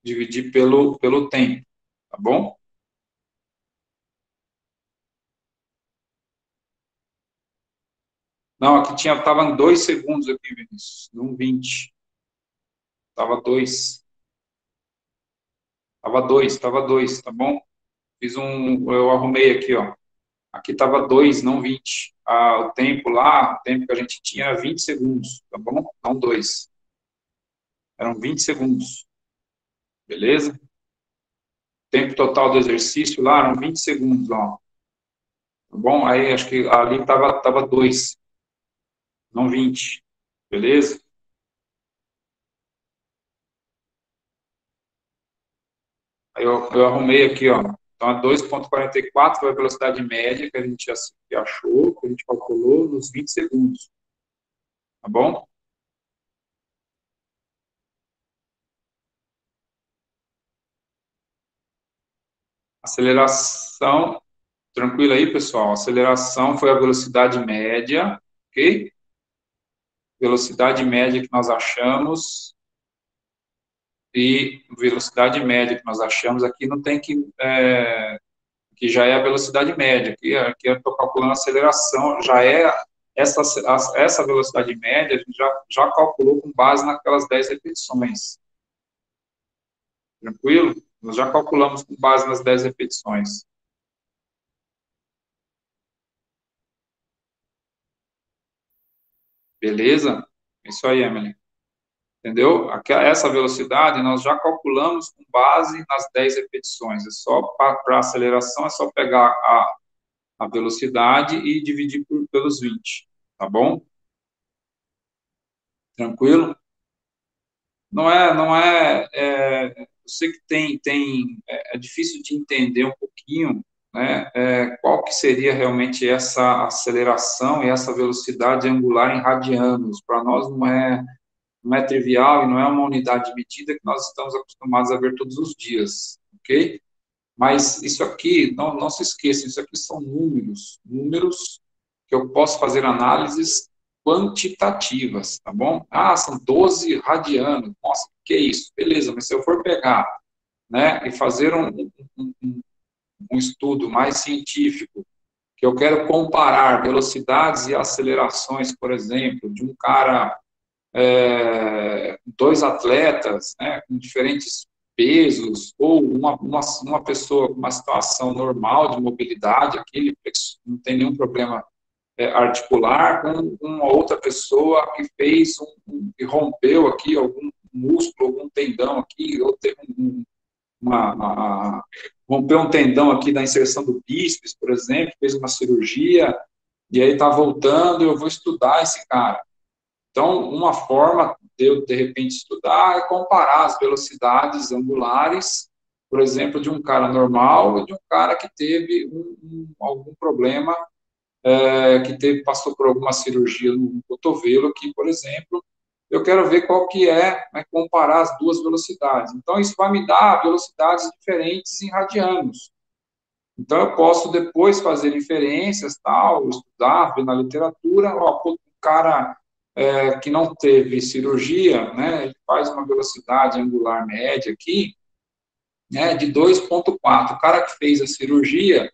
dividi pelo tempo, tá bom? Não, aqui estava em 2 segundos aqui, Vinícius, não 20. Estava 2. Estava dois, tá bom? Eu arrumei aqui, ó. Aqui estava 2, não 20. O tempo lá, o tempo que a gente tinha era 20 segundos, tá bom? Não 2. Eram 20 segundos, beleza? O tempo total do exercício lá eram 20 segundos, ó. Tá bom? Aí acho que ali tava 2, não 20. Beleza? Aí eu arrumei aqui, ó. Então, a 2,44 foi a velocidade média que a gente achou, que a gente calculou nos 20 segundos. Tá bom? Aceleração, tranquilo aí, pessoal? Aceleração foi a velocidade média, ok? Velocidade média que nós achamos, e velocidade média que nós achamos aqui não tem que já é a velocidade média, aqui eu estou calculando a aceleração, já é essa velocidade média, a gente já calculou com base naquelas 10 repetições, tranquilo? Nós já calculamos com base nas 10 repetições, beleza? É isso aí, Emily. Entendeu? Essa velocidade nós já calculamos com base nas 10 repetições. É só para aceleração, é só pegar a velocidade e dividir pelos 20. Tá bom? Tranquilo? Eu sei que é difícil de entender um pouquinho, né, qual que seria realmente essa aceleração e essa velocidade angular em radianos. Para nós não é trivial e não é uma unidade de medida que nós estamos acostumados a ver todos os dias, ok? Mas isso aqui, não se esqueça, isso aqui são números que eu posso fazer análises quantitativas, tá bom? São 12 radianos, nossa, que é isso? Beleza, mas se eu for pegar, né, e fazer um estudo mais científico, que eu quero comparar velocidades e acelerações, por exemplo, de um cara, dois atletas, né, com diferentes pesos, ou uma pessoa com uma situação normal de mobilidade, aquele não tem nenhum problema articular, com uma outra pessoa que que rompeu aqui algum músculo, algum tendão aqui, ou teve rompeu um tendão aqui da inserção do bíceps, por exemplo, fez uma cirurgia, e aí está voltando, eu vou estudar esse cara. Então, uma forma de eu, de repente, estudar é comparar as velocidades angulares, por exemplo, de um cara normal e de um cara que teve algum problema, passou por alguma cirurgia no cotovelo aqui, por exemplo. Eu quero ver qual que né, comparar as duas velocidades. Então, isso vai me dar velocidades diferentes em radianos. Então, eu posso depois fazer inferências, tal, estudar, ver na literatura, o cara que não teve cirurgia, né, ele faz uma velocidade angular média aqui, né, de 2,4. O cara que fez a cirurgia,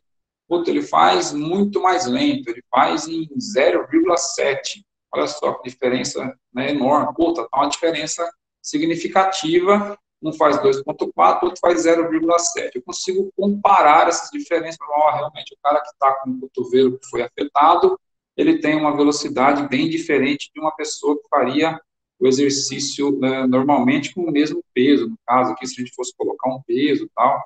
ele faz muito mais lento, ele faz em 0,7. Olha só que diferença, né, enorme. Tá uma diferença significativa. Um faz 2,4, outro faz 0,7. Eu consigo comparar essas diferenças. Realmente, o cara que está com o cotovelo que foi afetado, ele tem uma velocidade bem diferente de uma pessoa que faria o exercício normalmente com o mesmo peso. No caso aqui, se a gente fosse colocar um peso e tal.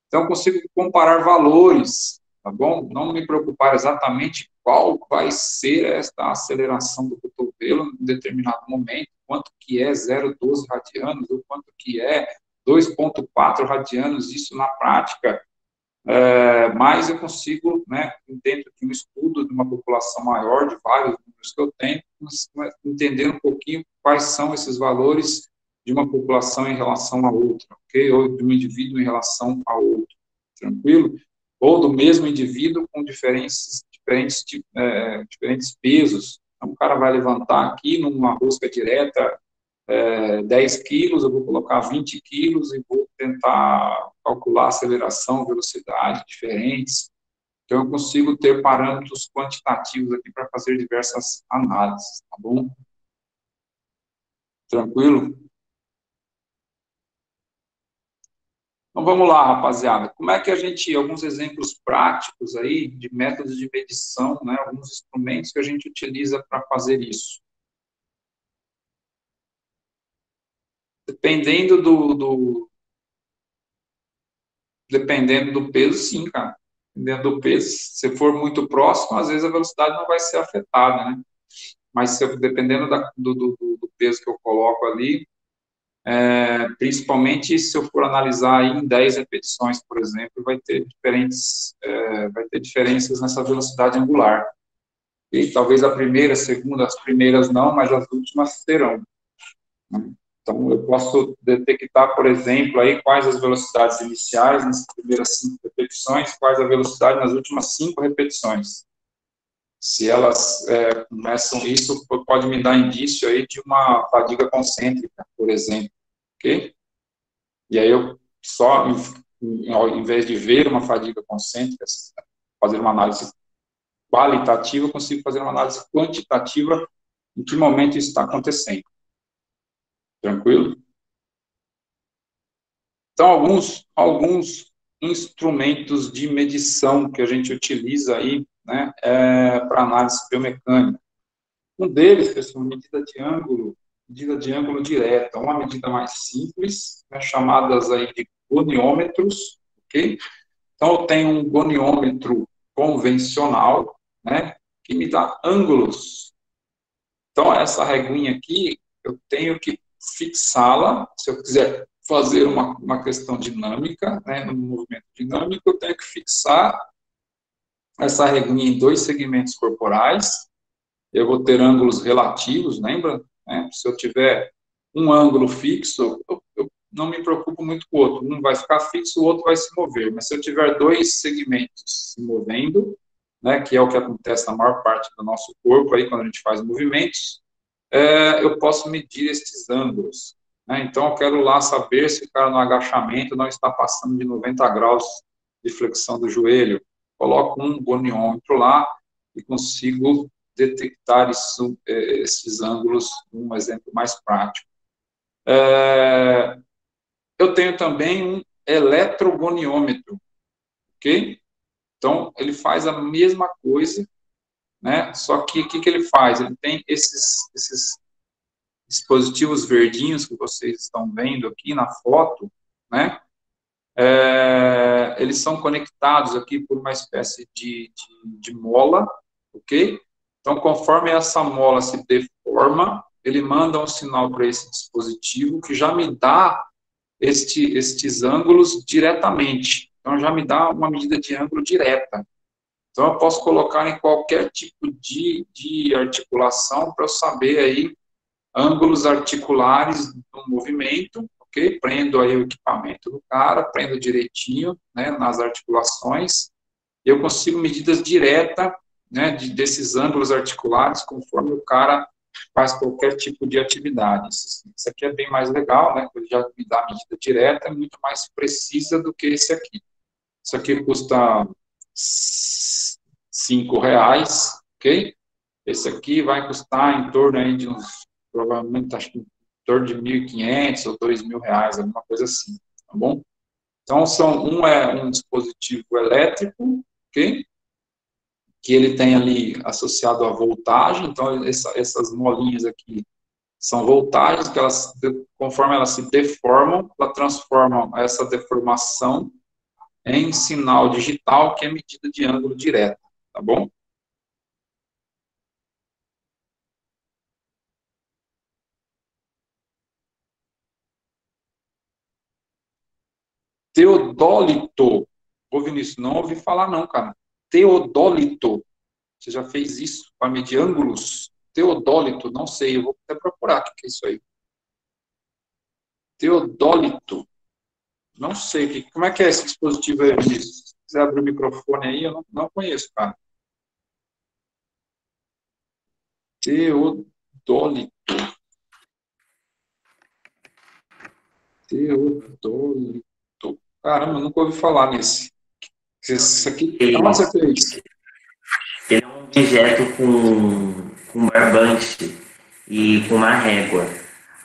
Então, eu consigo comparar valores, tá bom? Não me preocupar exatamente qual vai ser esta aceleração do cotovelo em determinado momento, quanto que é 0,12 radianos, ou quanto que é 2,4 radianos, isso na prática, mas eu consigo, né, dentro de um estudo de uma população maior, de vários números que eu tenho, entender um pouquinho quais são esses valores de uma população em relação a outra, ok? Ou de um indivíduo em relação a outro, tranquilo? Ou do mesmo indivíduo com diferentes diferentes pesos. Então, o cara vai levantar aqui numa rosca direta 10 quilos, eu vou colocar 20 quilos e vou tentar calcular aceleração, velocidade diferentes. Então, eu consigo ter parâmetros quantitativos aqui para fazer diversas análises, tá bom? Tranquilo? Então, vamos lá, rapaziada. Como é que a gente, alguns exemplos práticos aí de métodos de medição, né, alguns instrumentos que a gente utiliza para fazer isso? Dependendo dependendo do peso, sim, cara. Dependendo do peso, se for muito próximo, às vezes a velocidade não vai ser afetada, né? Mas dependendo do peso que eu coloco ali, principalmente se eu for analisar aí em 10 repetições, por exemplo, vai ter diferenças nessa velocidade angular. E talvez a primeira, a segunda, as primeiras não, mas as últimas terão. Então, eu posso detectar, por exemplo, aí quais as velocidades iniciais nas primeiras 5 repetições, quais a velocidade nas últimas 5 repetições. Se elas começam, isso pode me dar indício aí de uma fadiga concêntrica, por exemplo, ok? E aí eu só, ao invés de ver uma fadiga concêntrica, fazer uma análise qualitativa, eu consigo fazer uma análise quantitativa em que momento isso está acontecendo. Tranquilo? Então, alguns instrumentos de medição que a gente utiliza aí, né, para análise biomecânica. Um deles, pessoal, medida de ângulo direta, uma medida mais simples, né, chamadas aí de goniômetros, ok? Então, eu tenho um goniômetro convencional, né, que me dá ângulos. Então, essa reguinha aqui, eu tenho que fixá-la, se eu quiser fazer uma questão dinâmica, né, no movimento dinâmico, eu tenho que fixar essa reguinha em 2 segmentos corporais, eu vou ter ângulos relativos, lembra? Né? Se eu tiver um ângulo fixo, eu não me preocupo muito com o outro, um vai ficar fixo, o outro vai se mover, mas se eu tiver 2 segmentos se movendo, né, que é o que acontece na maior parte do nosso corpo, aí, quando a gente faz movimentos, eu posso medir esses ângulos. Né? Então, eu quero lá saber se o cara no agachamento não está passando de 90 graus de flexão do joelho. Coloco um goniômetro lá e consigo detectar esses ângulos, um exemplo mais prático. Eu tenho também um eletrogoniômetro, ok? Então, ele faz a mesma coisa, né? Só que o que ele faz? Ele tem esses dispositivos verdinhos que vocês estão vendo aqui na foto, né? Eles são conectados aqui por uma espécie de mola, ok? Então, conforme essa mola se deforma, ele manda um sinal para esse dispositivo que já me dá estes ângulos diretamente. Então, já me dá uma medida de ângulo direta. Então, eu posso colocar em qualquer tipo de articulação para eu saber aí ângulos articulares do movimento, ok? Prendo aí o equipamento do cara, prendo direitinho, né, nas articulações, eu consigo medidas diretas, né, desses ângulos articulares, conforme o cara faz qualquer tipo de atividade. Isso aqui é bem mais legal, né, ele já me dá a medida direta, muito mais precisa do que esse aqui. Isso aqui custa R$5, ok? Esse aqui vai custar em torno aí de uns, provavelmente, acho que em torno de 1.500 ou R$2.000, alguma coisa assim, tá bom? Então, um é um dispositivo elétrico, ok? Que ele tem ali associado a voltagem, então essas molinhas aqui são voltagens que elas, conforme elas se deformam, ela transforma essa deformação em sinal digital, que é medida de ângulo direto, tá bom? Teodólito. Ô, Vinícius, não ouvi falar não, cara. Teodólito. Você já fez isso para medir ângulos? Teodólito, não sei, eu vou até procurar o que é isso aí. Teodólito. Não sei, como é que é esse dispositivo aí, Vinícius? Se quiser abrir o microfone aí, eu não conheço, cara. Teodólito. Teodólito. Caramba, nunca ouvi falar nesse. Isso aqui, onde você fez? Ele é um objeto com barbante e com uma régua.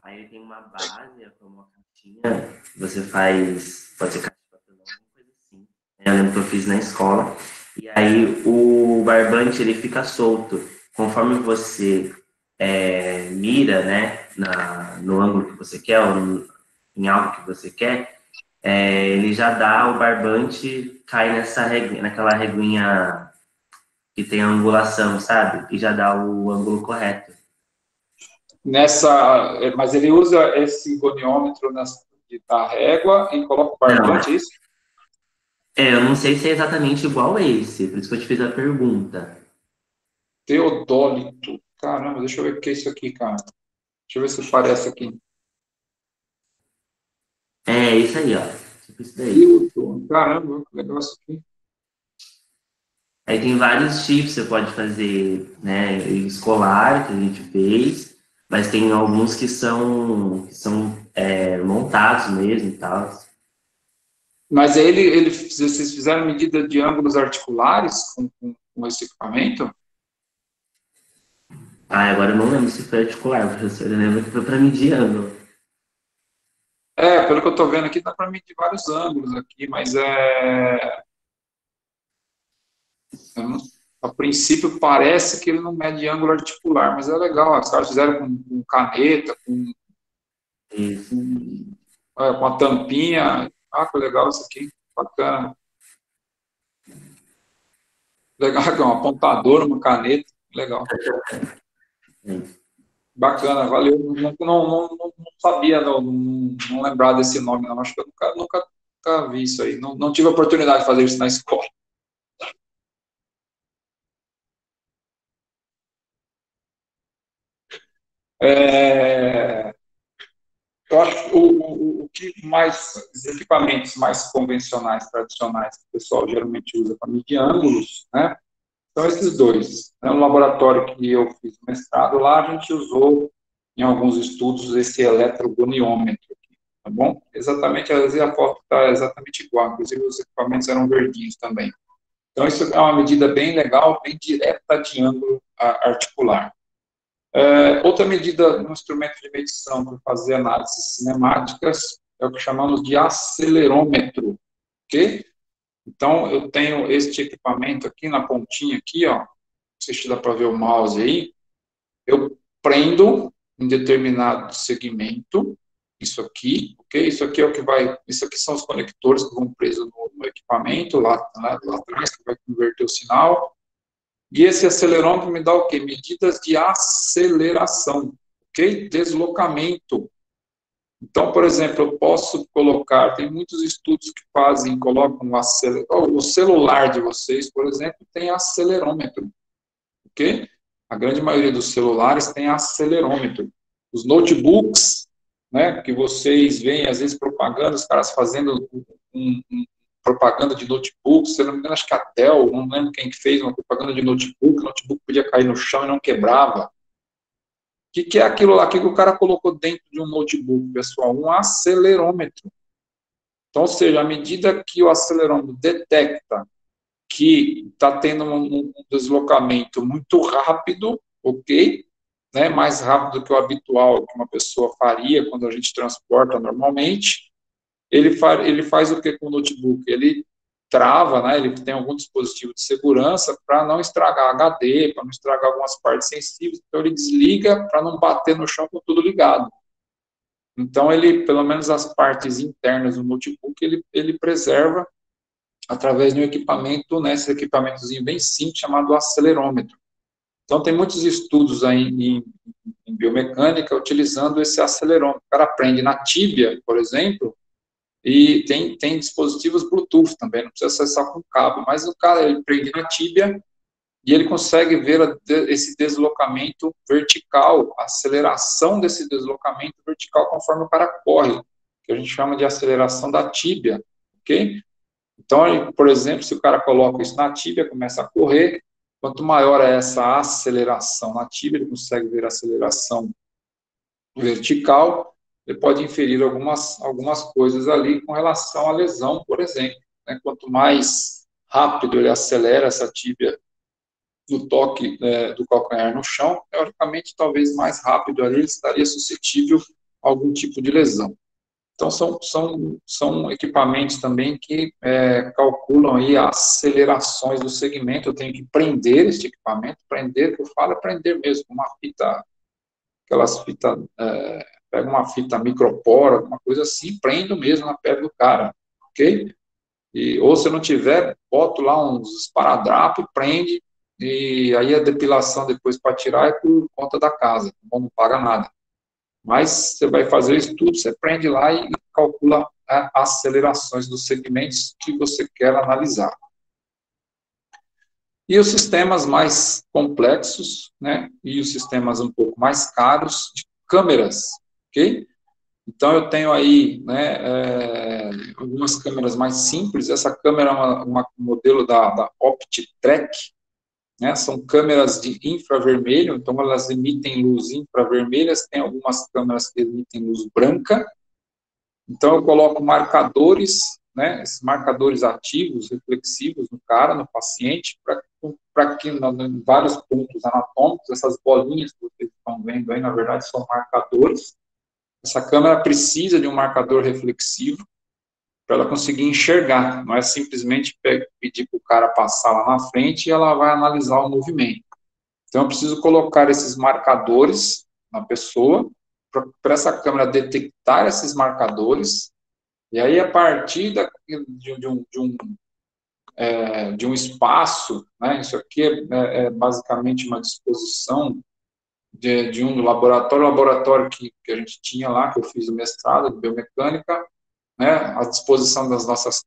Aí ele tem uma base, é uma caixinha, você faz, pode ser caixa de papelão, alguma coisa assim. Eu lembro que eu fiz na escola. E aí o barbante, ele fica solto. Conforme você mira, né, no ângulo que você quer, ou em algo que você quer, ele já dá o barbante, cai naquela reguinha que tem a angulação, sabe? E já dá o ângulo correto. Mas ele usa esse goniômetro da régua e coloca o Não, barbante, é isso? eu não sei se é exatamente igual a esse, por isso que eu te fiz a pergunta. Teodólito. Caramba, deixa eu ver o que é isso aqui, cara. Deixa eu ver se parece aqui. É isso aí, ó. Tipo isso daí. Teodólito. Caramba, que legal isso aqui. Aí tem vários tipos, você pode fazer, né, escolar, que a gente fez, mas tem alguns que são montados mesmo e tal. Mas vocês fizeram medida de ângulos articulares com esse equipamento? Ah, agora eu não lembro se foi articular, professor, eu lembro que foi para medir ângulo. Pelo que eu estou vendo aqui, dá para medir vários ângulos aqui, mas a princípio parece que ele não mede ângulo articular, mas é legal. Os caras fizeram com caneta, Isso. com a tampinha. Ah, que legal isso aqui. Bacana. Legal, que é um apontador, uma caneta. Legal. Isso. Bacana, valeu. Não sabia, não lembrar desse nome, não. Acho que eu nunca vi isso aí. Não tive a oportunidade de fazer isso na escola. É, eu acho que os equipamentos mais convencionais, tradicionais, que o pessoal geralmente usa para medir ângulos, né? São esses dois. No laboratório que eu fiz o mestrado lá, a gente usou em alguns estudos esse eletrogoniômetro, tá bom? Exatamente, às vezes a foto está exatamente igual, inclusive os equipamentos eram verdinhos também. Então, isso é uma medida bem legal, bem direta de ângulo articular. Outra medida no instrumento de medição para fazer análises cinemáticas é o que chamamos de acelerômetro, ok? Então, eu tenho este equipamento aqui na pontinha aqui, ó, não sei se dá para ver o mouse aí, eu prendo em determinado segmento, isso aqui, ok? Isso aqui são os conectores que vão presos no equipamento, lá atrás, que vai converter o sinal, e esse acelerômetro me dá o quê? Medidas de aceleração, ok? Deslocamento. Então, por exemplo, eu posso colocar, tem muitos estudos que colocam o celular de vocês, por exemplo, tem acelerômetro, ok? A grande maioria dos celulares tem acelerômetro. Os notebooks, né, que vocês veem, às vezes, propaganda, os caras fazendo propaganda de notebook, se não me engano, acho que a Dell, não lembro quem que fez uma propaganda de notebook, o notebook podia cair no chão e não quebrava. O que é aquilo lá? O que o cara colocou dentro de um notebook, pessoal? Um acelerômetro. Então, ou seja, à medida que o acelerômetro detecta que está tendo um deslocamento muito rápido, ok? Né, mais rápido do que o habitual que uma pessoa faria quando a gente transporta normalmente, ele faz o que com o notebook? Ele trava, né, ele tem algum dispositivo de segurança para não estragar HD, para não estragar algumas partes sensíveis, então ele desliga para não bater no chão com tudo ligado. Então, pelo menos as partes internas do notebook, ele preserva através de um equipamento, né, esse equipamentozinho bem simples, chamado acelerômetro. Então, tem muitos estudos aí em biomecânica utilizando esse acelerômetro. O cara aprende na tíbia, por exemplo, e tem dispositivos Bluetooth também, não precisa acessar com cabo, mas o cara ele prende na tíbia e ele consegue ver esse deslocamento vertical, a aceleração desse deslocamento vertical conforme o cara corre, que a gente chama de aceleração da tíbia, ok? Então, por exemplo, se o cara coloca isso na tíbia, começa a correr, Quanto maior é essa aceleração na tíbia, ele consegue ver a aceleração vertical, ele pode inferir algumas coisas ali com relação à lesão, por exemplo. Né? Quanto mais rápido ele acelera essa tíbia no toque do calcanhar no chão, teoricamente, talvez mais rápido ali ele estaria suscetível a algum tipo de lesão. Então, são equipamentos também que calculam aí as acelerações do segmento. Eu tenho que prender este equipamento, prender, que eu falo, é prender mesmo, uma fita, aquelas fitas, pega uma fita micropora, alguma coisa assim, prendo mesmo na pele do cara, ok? Ou se não tiver, boto lá uns esparadrapo, prende, e aí a depilação depois para tirar é por conta da casa, não paga nada. Mas você vai fazer o estudo, você prende lá e calcula as acelerações dos segmentos que você quer analisar. E os sistemas mais complexos, né, e os sistemas um pouco mais caros de câmeras, ok? Então, eu tenho aí, né, algumas câmeras mais simples. Essa câmera é um modelo da Optitrek, né, são câmeras de infravermelho, então elas emitem luz infravermelhas, tem algumas câmeras que emitem luz branca. Então, eu coloco marcadores, né, esses marcadores ativos, reflexivos no cara, no paciente, para que em vários pontos anatômicos, essas bolinhas que vocês estão vendo aí, na verdade, são marcadores. Essa câmera precisa de um marcador reflexivo para ela conseguir enxergar. Não é simplesmente pedir para o cara passar lá na frente e ela vai analisar o movimento. Então, eu preciso colocar esses marcadores na pessoa, para essa câmera detectar esses marcadores, e aí, a partir de um espaço, né, isso aqui é basicamente uma disposição de um laboratório que a gente tinha lá, que eu fiz o mestrado de biomecânica, né, a disposição das nossas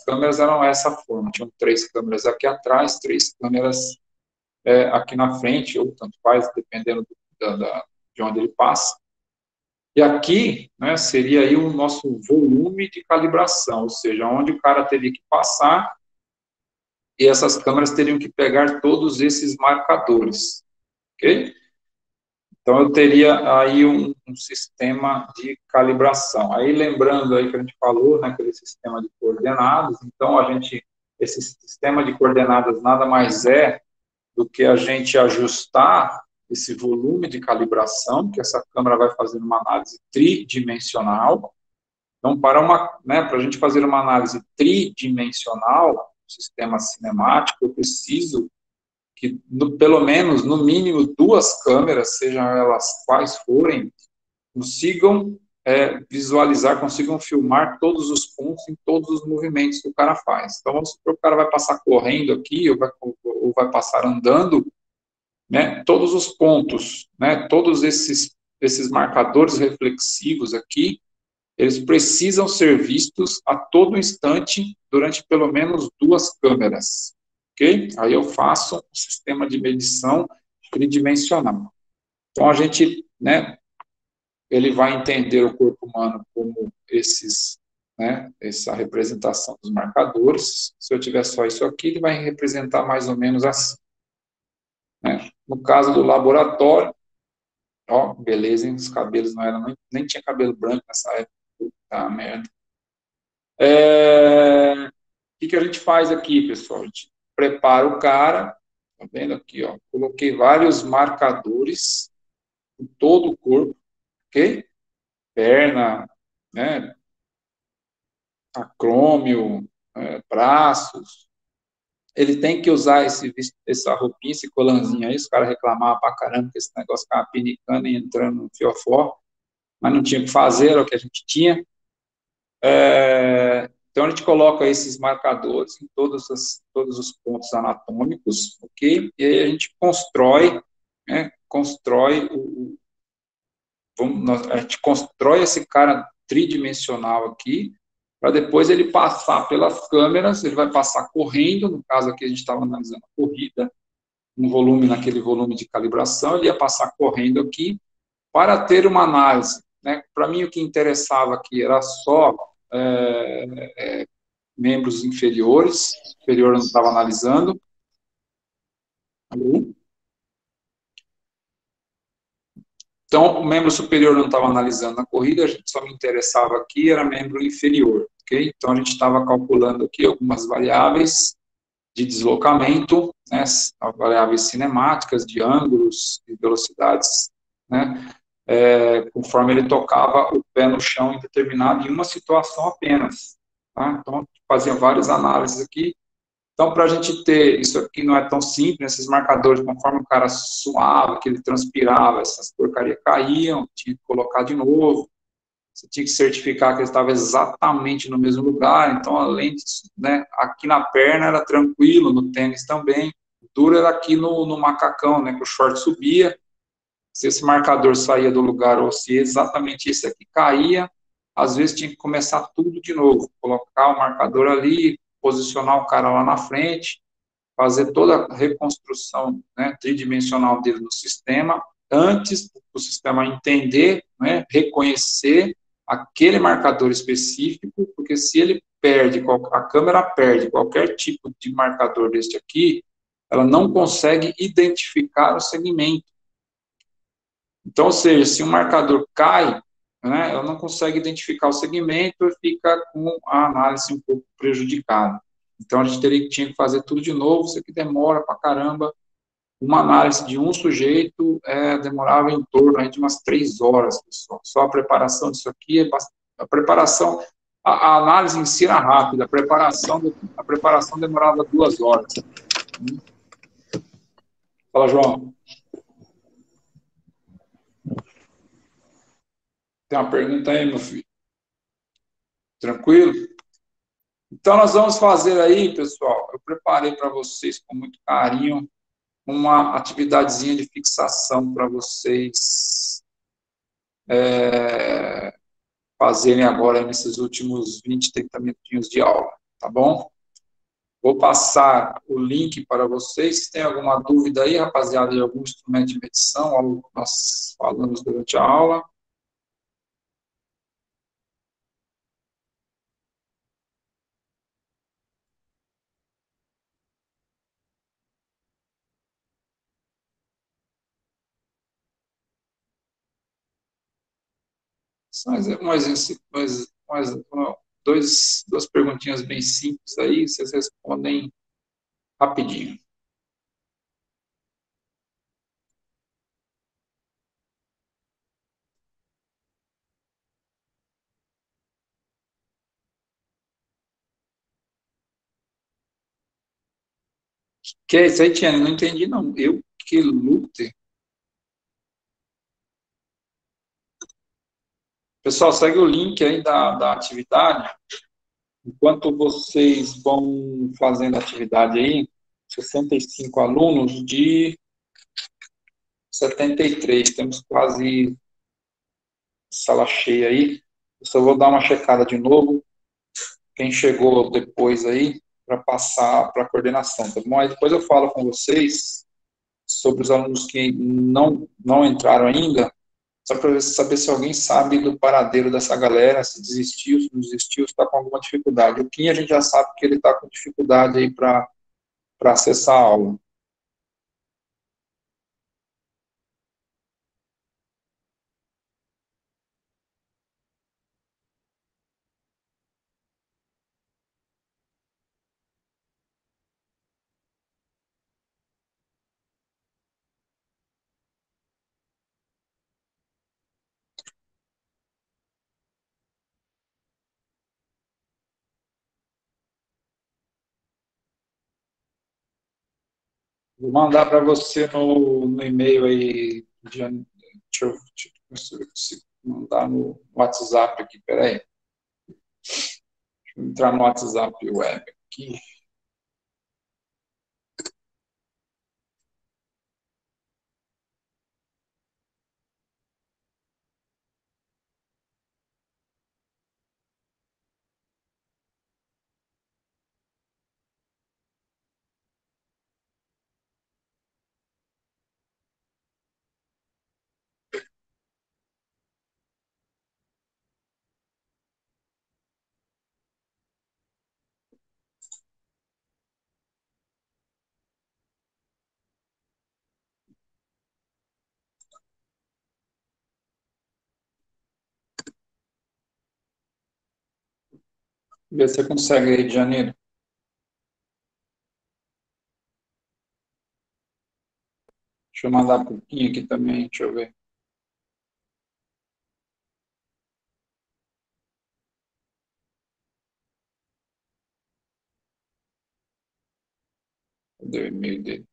câmeras eram essa forma, tinham 3 câmeras aqui atrás, 3 câmeras aqui na frente, ou tanto faz, dependendo de onde ele passa. E aqui, né, seria aí o nosso volume de calibração, ou seja, onde o cara teria que passar, e essas câmeras teriam que pegar todos esses marcadores, ok? Então, eu teria aí um sistema de calibração. Aí, lembrando aí que a gente falou, né, aquele sistema de coordenadas, então, esse sistema de coordenadas nada mais é do que a gente ajustar esse volume de calibração, que essa câmera vai fazer uma análise tridimensional. Então, para a gente fazer uma análise tridimensional, sistema cinemático, eu preciso que, pelo menos, no mínimo, 2 câmeras, sejam elas quais forem, consigam visualizar, consigam filmar todos os pontos em todos os movimentos que o cara faz. Então, vamos supor que o cara vai passar correndo aqui, ou vai passar andando, né, todos os pontos, né, todos esses marcadores reflexivos aqui, eles precisam ser vistos a todo instante durante pelo menos 2 câmeras, ok? Aí eu faço um sistema de medição tridimensional. Então, a gente, né, ele vai entender o corpo humano como né, essa representação dos marcadores. Se eu tiver só isso aqui, ele vai representar mais ou menos assim. Né? No caso do laboratório, ó, beleza, hein? Os cabelos não eram, nem tinha cabelo branco nessa época, puta merda. O que a gente faz aqui, pessoal? A gente prepara o cara, tá vendo aqui, ó? Coloquei vários marcadores em todo o corpo, ok? Perna, né? Acrômio, braços. Ele tem que usar essa roupinha, esse colanzinho aí, os caras reclamavam pra caramba que esse negócio ficava pinicando e entrando no fiofó, mas não tinha o que fazer, era o que a gente tinha. Então, a gente coloca esses marcadores em todos os pontos anatômicos, ok? E aí a gente constrói, né, a gente constrói esse cara tridimensional aqui, para depois ele passar pelas câmeras, ele vai passar correndo, no caso aqui a gente estava analisando a corrida, naquele volume de calibração, ele ia passar correndo aqui, para ter uma análise, né? Para mim, o que interessava aqui era só membros inferiores, superior eu não estava analisando, Alô? Então, o membro superior não estava analisando a corrida, a gente só me interessava aqui, era membro inferior, ok? Então, a gente estava calculando aqui algumas variáveis de deslocamento, né, variáveis cinemáticas, de ângulos, de velocidades, né, conforme ele tocava o pé no chão em determinado, em uma situação apenas. Tá? Então, fazia várias análises aqui. Então, para a gente ter, isso aqui não é tão simples, esses marcadores, conforme o cara suava, que ele transpirava, essas porcarias caíam, tinha que colocar de novo, você tinha que certificar que ele estava exatamente no mesmo lugar, então, além disso, né, aqui na perna era tranquilo, no tênis também, o duro era aqui no macacão, né, que o short subia, se esse marcador saía do lugar ou se exatamente esse aqui caía, às vezes tinha que começar tudo de novo, colocar o marcador ali, posicionar o cara lá na frente, fazer toda a reconstrução, né, tridimensional dele no sistema, antes do sistema entender, né, reconhecer aquele marcador específico, porque se ele perde, a câmera perde qualquer tipo de marcador deste aqui, ela não consegue identificar o segmento. Então, ou seja, se um marcador cai, né, ela não consegue identificar o segmento e fica com a análise um pouco prejudicada. Então, a gente tinha que fazer tudo de novo, isso aqui demora pra caramba. Uma análise de um sujeito demorava em torno aí, de umas 3 horas, pessoal. Só a preparação disso aqui, a preparação, a análise em si era rápida, a preparação demorava 2 horas. Fala, João. Tem uma pergunta aí, meu filho? Tranquilo? Então, nós vamos fazer aí, pessoal, eu preparei para vocês com muito carinho uma atividadezinha de fixação para vocês fazerem agora nesses últimos 20, 30 minutinhos de aula, tá bom? Vou passar o link para vocês. Se tem alguma dúvida aí, rapaziada, de algum instrumento de medição, algo que nós falamos durante a aula, mas duas perguntinhas bem simples aí, vocês respondem rapidinho. Que é isso aí, Tiane? Não entendi, não. Eu que lute. Pessoal, segue o link aí da atividade. Enquanto vocês vão fazendo a atividade aí, 65 alunos de 73. Temos quase sala cheia aí. Eu só vou dar uma checada de novo. Quem chegou depois aí, para passar para a coordenação, tá bom? Aí depois eu falo com vocês sobre os alunos que não entraram ainda, só para saber se alguém sabe do paradeiro dessa galera, se desistiu, se não desistiu, se está com alguma dificuldade. O Kim a gente já sabe que ele está com dificuldade aí para acessar a aula. Vou mandar para você no e-mail aí, deixa eu mandar no WhatsApp aqui, peraí. Deixa eu entrar no WhatsApp web aqui. Vê se você consegue aí de janeiro. Deixa eu mandar um pouquinho aqui também, deixa eu ver. Cadê o e-mail dele?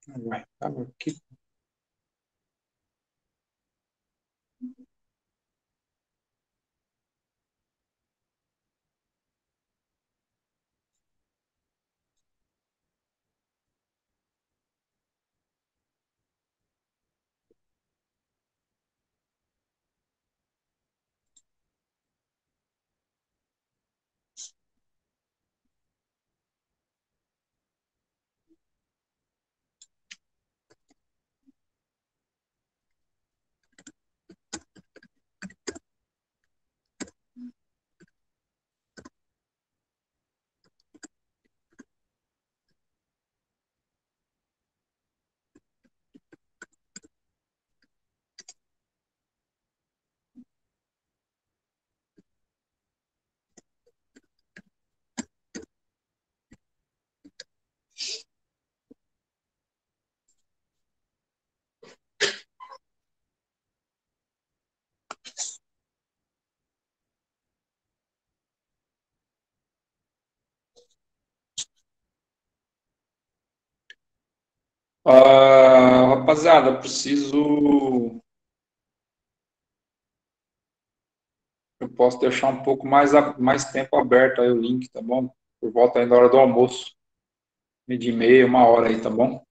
Vai, tava aqui. Rapaziada, preciso. Eu posso deixar um pouco mais tempo aberto aí o link, tá bom? Por volta aí da hora do almoço. Meio-dia e meia, uma hora aí, tá bom?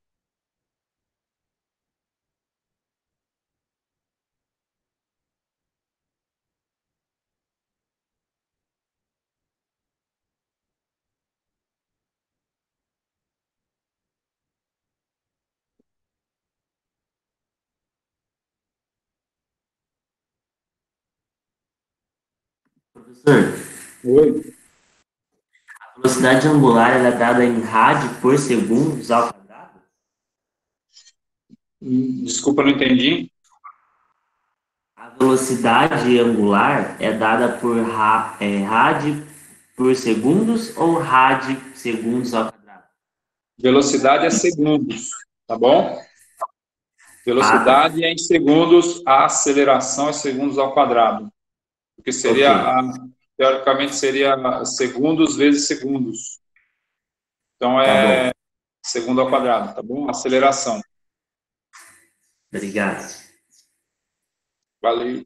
Professor, Oi? a velocidade angular ela é dada em rádio por segundos ao quadrado? Desculpa, não entendi. A velocidade angular é dada por rádio por segundos ou rádio segundos ao quadrado? Velocidade é segundos, tá bom? Ah, tá. Velocidade é em segundos, a aceleração é segundos ao quadrado. Porque Ok, teoricamente seria segundos vezes segundos. Então tá é bom. segundo ao quadrado, tá bom? Aceleração. Obrigado. Valeu.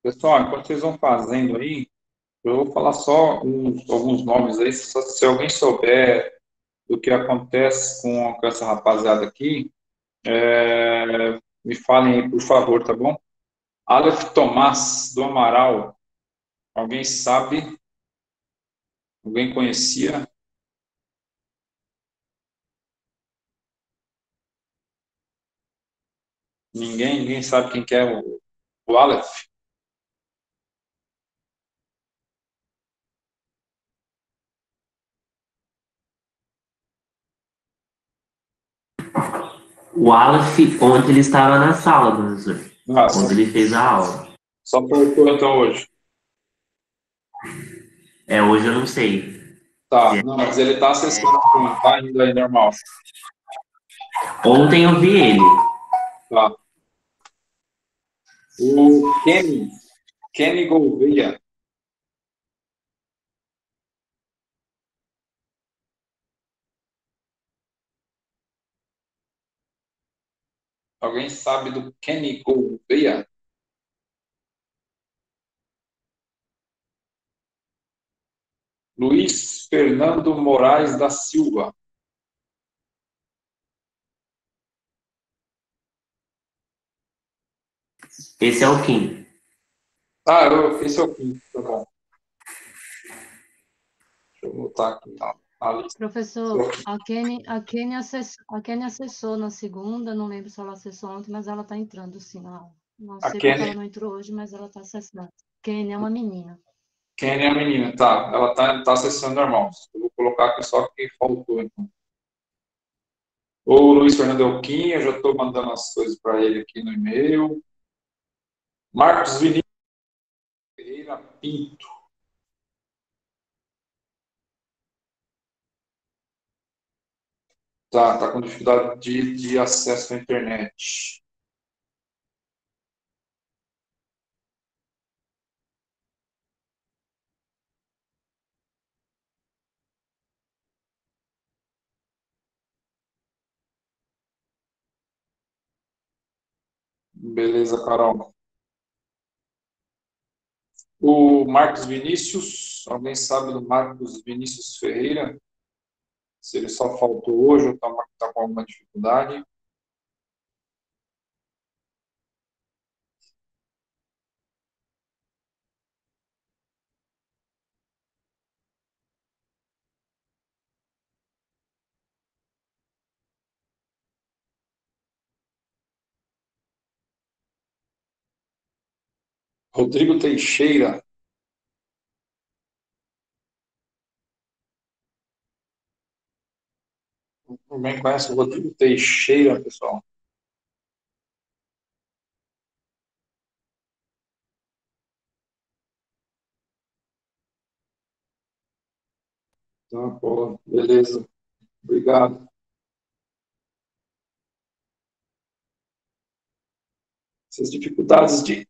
Pessoal, enquanto vocês vão fazendo aí, eu vou falar só alguns nomes aí. Se alguém souber do que acontece com essa rapaziada aqui, me falem aí, por favor, tá bom? Aleph Tomás do Amaral, alguém sabe? Alguém conhecia? Ninguém sabe quem que é o Aleph? O Aleph, ontem ele estava na sala, professor. Ah, Quando ele fez a aula. só faltou então hoje. Hoje eu não sei. Tá, não, mas ele tá acessando, tá indo aí normal. Ontem eu vi ele. Tá. O Kenny Gouveia, alguém sabe do Kenny Gouveia? Luiz Fernando Moraes da Silva. Esse é o Kim. Ah, esse é o quinto, tá bom. Deixa eu botar aqui na lista. Professor, a Kenny acessou na segunda, não lembro se ela acessou ontem, mas ela está entrando sim na aula. Não A sei porque ela Kenny, não entrou hoje, mas ela está acessando. Kenny é uma menina. Kenny é a menina, tá. Ela tá acessando normal. Eu vou colocar aqui só que faltou, então. O Luiz Fernando Elquim, eu já estou mandando as coisas para ele aqui no e-mail. Marcos Vinícius Pereira Pinto. Tá com dificuldade de acesso à internet. Beleza, Carol. O Marcos Vinícius, alguém sabe do Marcos Vinícius Ferreira? Se ele só faltou hoje ou está com alguma dificuldade? Rodrigo Teixeira. Alguém conhece o Rodrigo Teixeira, pessoal? Tá, pô, beleza. Obrigado. Essas dificuldades de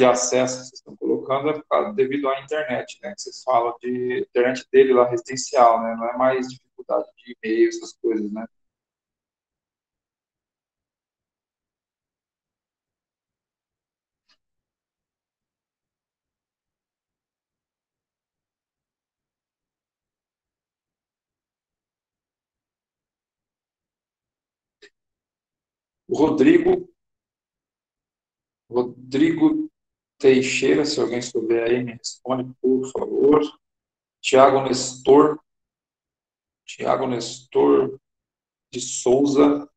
acesso que vocês estão colocando devido à internet, né? Que vocês falam de internet dele lá residencial, né? Não é mais dificuldade de e-mail, essas coisas, né? O Rodrigo Teixeira, se alguém souber aí, me responde, por favor. Tiago Nestor de Souza.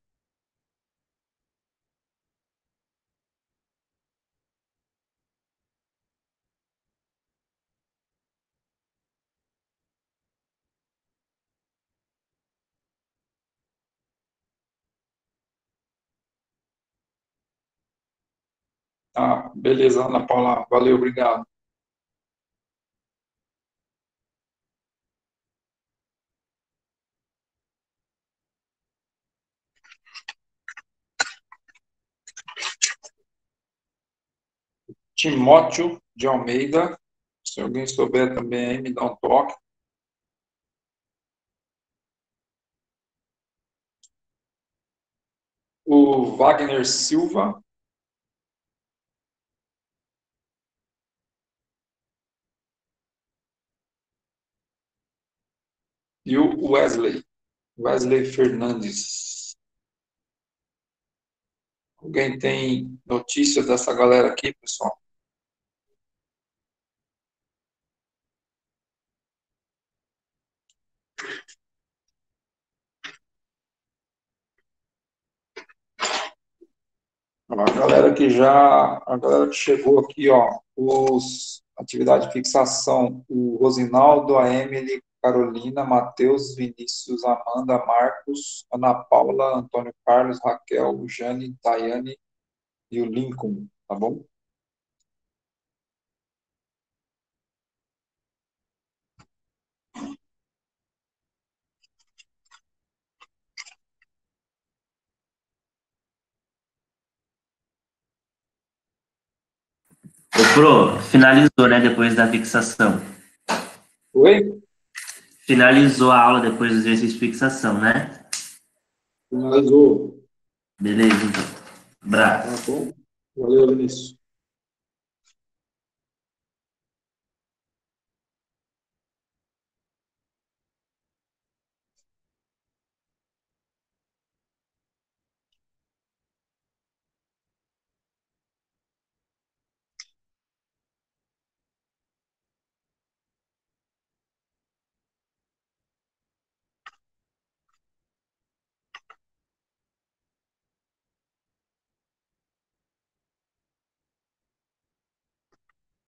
Ah, beleza, Ana Paula. Valeu, obrigado. Timóteo de Almeida. Se alguém souber também aí, me dá um toque. O Wagner Silva. E o Wesley Fernandes. Alguém tem notícias dessa galera aqui, pessoal? A galera que chegou aqui, ó, atividade de fixação, o Rosinaldo, a Emily, Carolina, Matheus, Vinícius, Amanda, Marcos, Ana Paula, Antônio Carlos, Raquel, Jane, Daiane e o Lincoln, tá bom? Ô, Pro, finalizou, né, depois da fixação. Oi? Finalizou a aula depois do exercício de fixação, né? Finalizou. Beleza, então. Abraço. Tá bom? Valeu, Vinícius.